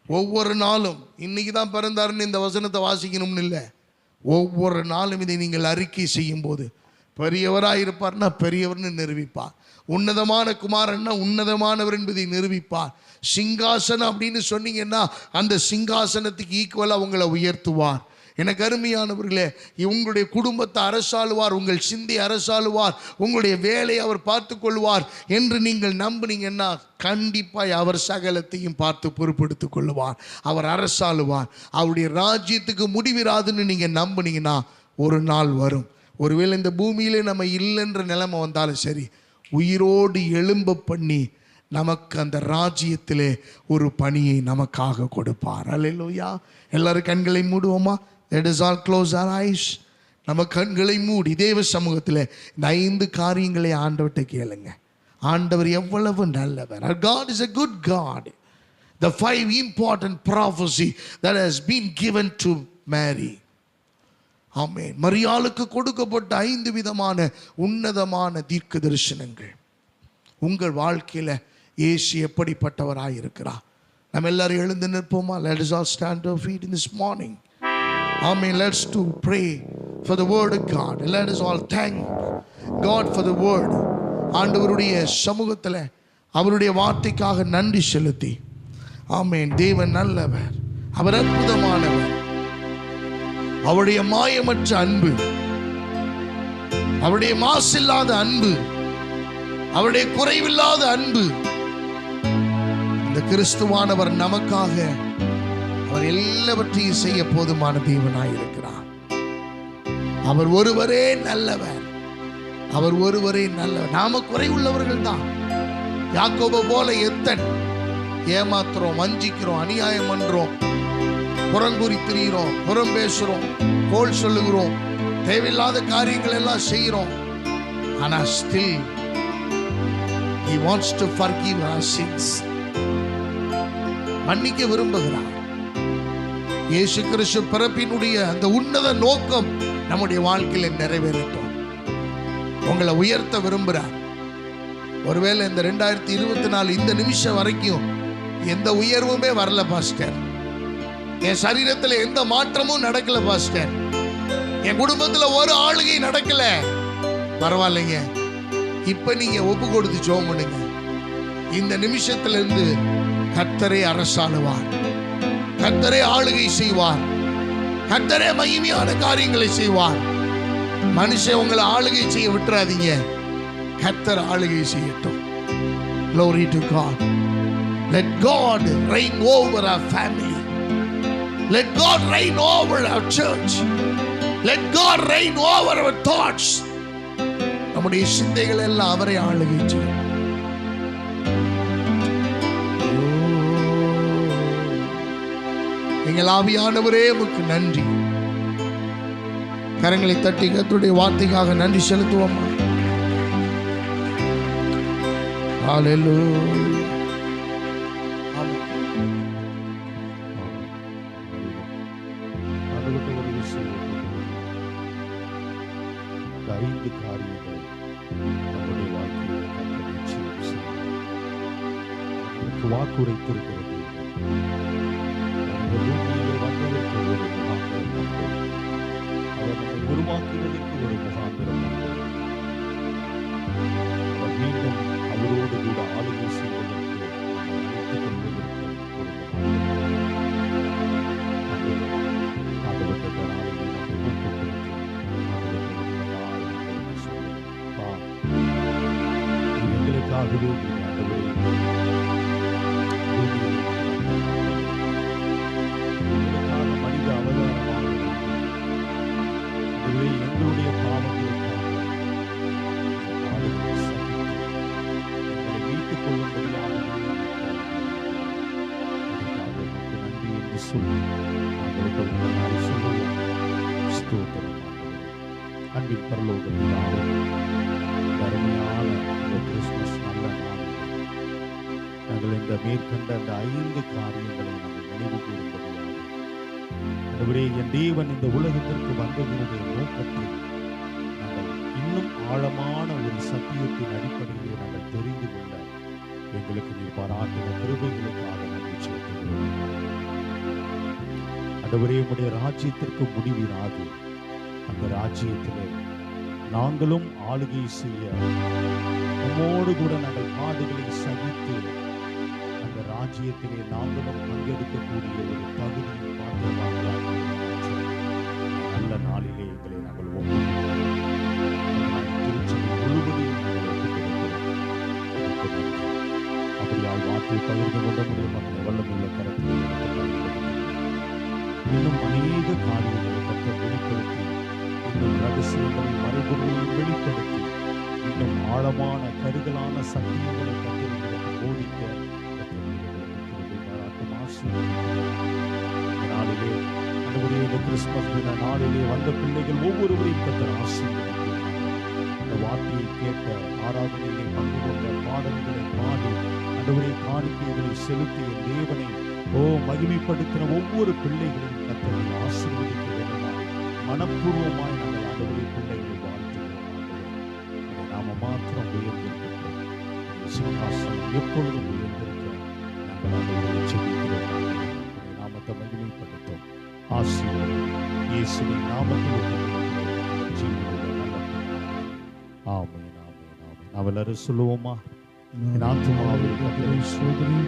ஒவ்வொரு நாளும் இன்னைக்கு தான் பிறந்தாருன்னு இந்த வசனத்தை வாசிக்கணும்னு இல்லை, ஒவ்வொரு நாளும் இதை நீங்கள் அறிக்கை செய்யும் போது, பெரியவராக இருப்பார்னா பெரியவர்னு நிரூபிப்பார். உன்னதமான குமாரன்னா உன்னதமானவர் என்பதை நிரூபிப்பார். சிங்காசனம் அப்படின்னு சொன்னீங்கன்னா அந்த சிங்காசனத்துக்கு ஈக்குவலாக உங்களை உயர்த்துவார். எனக்கு அருமையானவர்களே, உங்களுடைய குடும்பத்தை அரசாளுவார், உங்கள் சிந்தை அரசாளுவார், உங்களுடைய வேலையை அவர் பார்த்து கொள்வார் என்று நீங்கள் நம்பினீங்கன்னா கண்டிப்பாக அவர் சகலத்தையும் பார்த்து பொறுப்பெடுத்துக் கொள்ளுவார். அவர் அரசாளுவார். அவருடைய ராஜ்யத்துக்கு முடிவிராதுன்னு நீங்கள் நம்பினீங்கன்னா ஒரு நாள் வரும். ஒருவேளை இந்த பூமியிலே நம்ம இல்லைன்ற நிலைமை வந்தாலும் சரி, உயிரோடு எழும்ப பண்ணி நமக்கு அந்த ராஜ்யத்திலே ஒரு பணியை நமக்காக கொடுப்பார். அல்லேலூயா. எல்லாரும் கண்களை மூடுவோமா? Let us all close our eyes. நம்ம கண்களை மூடி தேவ சமூகத்தில் இந்த 5 காரியங்களை ஆண்டவர்கிட்ட கேளுங்க. ஆண்டவர் எவ்வளவு நல்லவர். Our God is a good God. The 5 important prophecy that has been given to Mary. ஆமென். மரியாளுக்கு கொடுக்கப்பட்ட 5 விதமான உன்னதமான தீர்க்க தரிசனங்கள். உங்கள் வாழ்க்கையில் இயேசு எப்படிப்பட்டவராக இருக்கிறார்? நம்ம எல்லாரும் எழுந்து நிற்போமா? Let us all stand to our feet in this morning. Amen. Let's to pray for the word of God. Let us all thank God for the word. ஆண்டவருடைய சமூகத்தில் அவருடைய வார்த்தைக்காக நன்றி செலுத்தி, ஆமென், தேவன் நல்லவர், அவர் அற்புதமானவர், அவருடைய மாயமற்ற அன்பு, அவருடைய மாசில்லாத அன்பு, அவருடைய குறைவில்லாத அன்பு, இந்த கிறிஸ்துவானவர் நமக்காக அவர் எல்லாவற்றையும் செய்ய போதுமான தேவனாயிருக்கிறார். அவர் ஒருவரே நல்லவர். அவர் ஒருவரே நல்லவர். நாம குறைவுள்ளவர்கள் தான். யாக்கோபு போல எத்தன் ஏமாத்துறோம், வஞ்சிக்கிறோம், அநியாயம் பண்றோம், புறங்குறி திரிகிறோம், புறம் பேசுறோம், கோல் சொல்லுகிறோம், தேவையில்லாத காரியங்கள் எல்லாம் செய்கிறோம். ஆனா still he wants to forgive our sins. மன்னிக்க விரும்புகிறார். இயேசு கிறிஸ்து பிறப்பினுடைய அந்த உன்னத நோக்கம் நம்முடைய வாழ்க்கையில் நிறைவேறட்டும். உங்களை உயர்த்த விரும்புகிறார். ஒருவேளை இந்த 2024 இந்த நிமிஷம் வரைக்கும் எந்த உயர்வுமே வரல பாஸ்டர், என் சரீரத்தில் எந்த மாற்றமும் நடக்கல பாஸ்டர், என் குடும்பத்தில் ஒரு ஆளுகை நடக்கல, பரவாயில்லைங்க. இப்ப நீங்க ஒப்பு கொடுத்து ஜெபம் பண்ணுங்க. இந்த நிமிஷத்திலிருந்து கர்த்தரே அரசாளுவார், கர்த்தரே ஆளுகை செய்வார், கர்த்தரே மகிமையான காரியங்களை செய்வார். மனுஷன் உங்களை ஆளுகை செய்ய விட்டுறாதீங்க, கர்த்தர் ஆளுகை செய்யட்டும். Glory to God. Let God reign over our family. Let God reign over our church. Let God reign over our thoughts. நம்முடைய சிந்தைகள் எல்லாம் அவரை ஆளுகை செய்யும். எங்கள் ஆவியானவரே உமக்கு நன்றி. கரங்களை தட்டி கர்த்தருடைய வார்த்தைக்காக நன்றி செலுத்துவோம். ஹல்லேலூயா. ஐந்து காரியங்கள் நம்முடைய வாழ்க்கையில் வாக்குரைத்திருக்கிறது. பூமியிலே வந்ததற்கு ஒரு முகாந்திரம் உண்டு. அவர் நம்மை உருவாக்கினதற்கு ஒரு முகாந்திரம் உண்டு. அதற்காகவே நீர் ஆண்டவரே பூமியிலே எங்களுக்காக மனித அவதாரமாக ஆண்டவரே எங்களுடைய பாவங்களுக்காக பாடுகளை சகித்து எங்களை மீட்டுக் கொள்ளும்படியாக அதற்காக உமக்கு நன்றி என்று சொல்லி ஆண்டவர்கிட்ட உங்கள் நாளை சொல்லுவோம். ஸ்தோத்திரம் ஆண்டவரே. அன்பின் பரலோக பிதாவே, இந்த அருமையான இந்த கிறிஸ்துமஸ் நல்ல நாளில் நாங்கள் இந்த மேற்கண்ட அந்த 5 காரியங்களை நாங்கள் நினைவு கூறும்படியாக ஆண்டவரே, என் தேவன் இந்த உலகத்திற்கு வந்ததனுடைய நோக்கத்தை நாங்கள் இன்னும் ஆழமான ஒரு சத்தியத்தின் அடிப்படையிலே நாங்கள் தெரிந்து கொள்ள எங்களுக்கு நீர் பாராட்டின கிருபைகளுக்காக நன்றி செலுத்துகிறோம். ஆண்டவரே, உம்முடைய ராஜ்யத்திற்கு முடிவிராது அந்த ராஜ்யத்திலே நாங்களும் ஆளுகை செய்ய உம்மோடு கூட நாங்கள் பாடுகளை சகித்து அந்த ராஜ்யத்திலே நாங்களும் பங்கெடுக்கக்கூடிய ஒரு தகுதியை பாத்திரவான்களாய் நல்ல நாளிலே எங்களை நாங்கள் திருச்சபை முழுவதையும் நாங்கள் ஒப்புக்கொடுக்கிறோம். அப்படியால் வார்த்தை பகிர்ந்து கொண்ட முடியும் மக்களை வல்லமுள்ள கருத்தில் இன்னும் அநேக காரியங்களை கர்த்தர் வெளிப்படுத்தி இன்னும் ரகசியங்களை மறைபொருளையும் வெளிப்படுத்தி இன்னும் ஆழமான கருகலான சத்தியங்களை கர்த்தர்களுக்கு போதிக்க பாராட்டும் நாளிலே ஆண்டவரே, இந்த கிறிஸ்துமஸ் தின நாளிலே வந்த பிள்ளைகள் ஒவ்வொருவரையும் கர்த்தர் ஆசீர்வதிக்கிறார். இந்த வார்த்தையை கேட்ட ஆராதனையிலே பங்கு கொண்ட பாடல்களை பாடி ஆண்டவரே காணிக்கைகளை செலுத்திய தேவனை மகிமைப்படுத்தின ஒவ்வொரு பிள்ளைகளையும் கர்த்தர் ஆசீர்வதிக்க வேண்டுமாய் மனப்பூர்வமாய் நாங்கள் ஆண்டவரே பிள்ளைகளை வாழ்த்துகிறோம். நாம மாத்திரம் உயர்ந்திருக்கிறோம். சிம்மாசனம் எப்பொழுதும் உயர்ந்திருக்க நாங்கள் ஆண்டவரை செபிக்கிறோம். நாமத்தை மகிமைப்படுத்தும் ஆசீர்வதி இயேசுவின் நாமத்தில் ஜீவனுள்ள நல்ல ஆமென், ஆமென், ஆமென். நாம் எல்லாரும் சொல்லுவோமா? என் ஆத்துமாவே கர்த்தரை ஸ்தோத்திரி,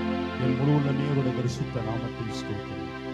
என் முழு உள்ளமேயோட பரிசுத்த நாமத்தை ஸ்தோத்திரி.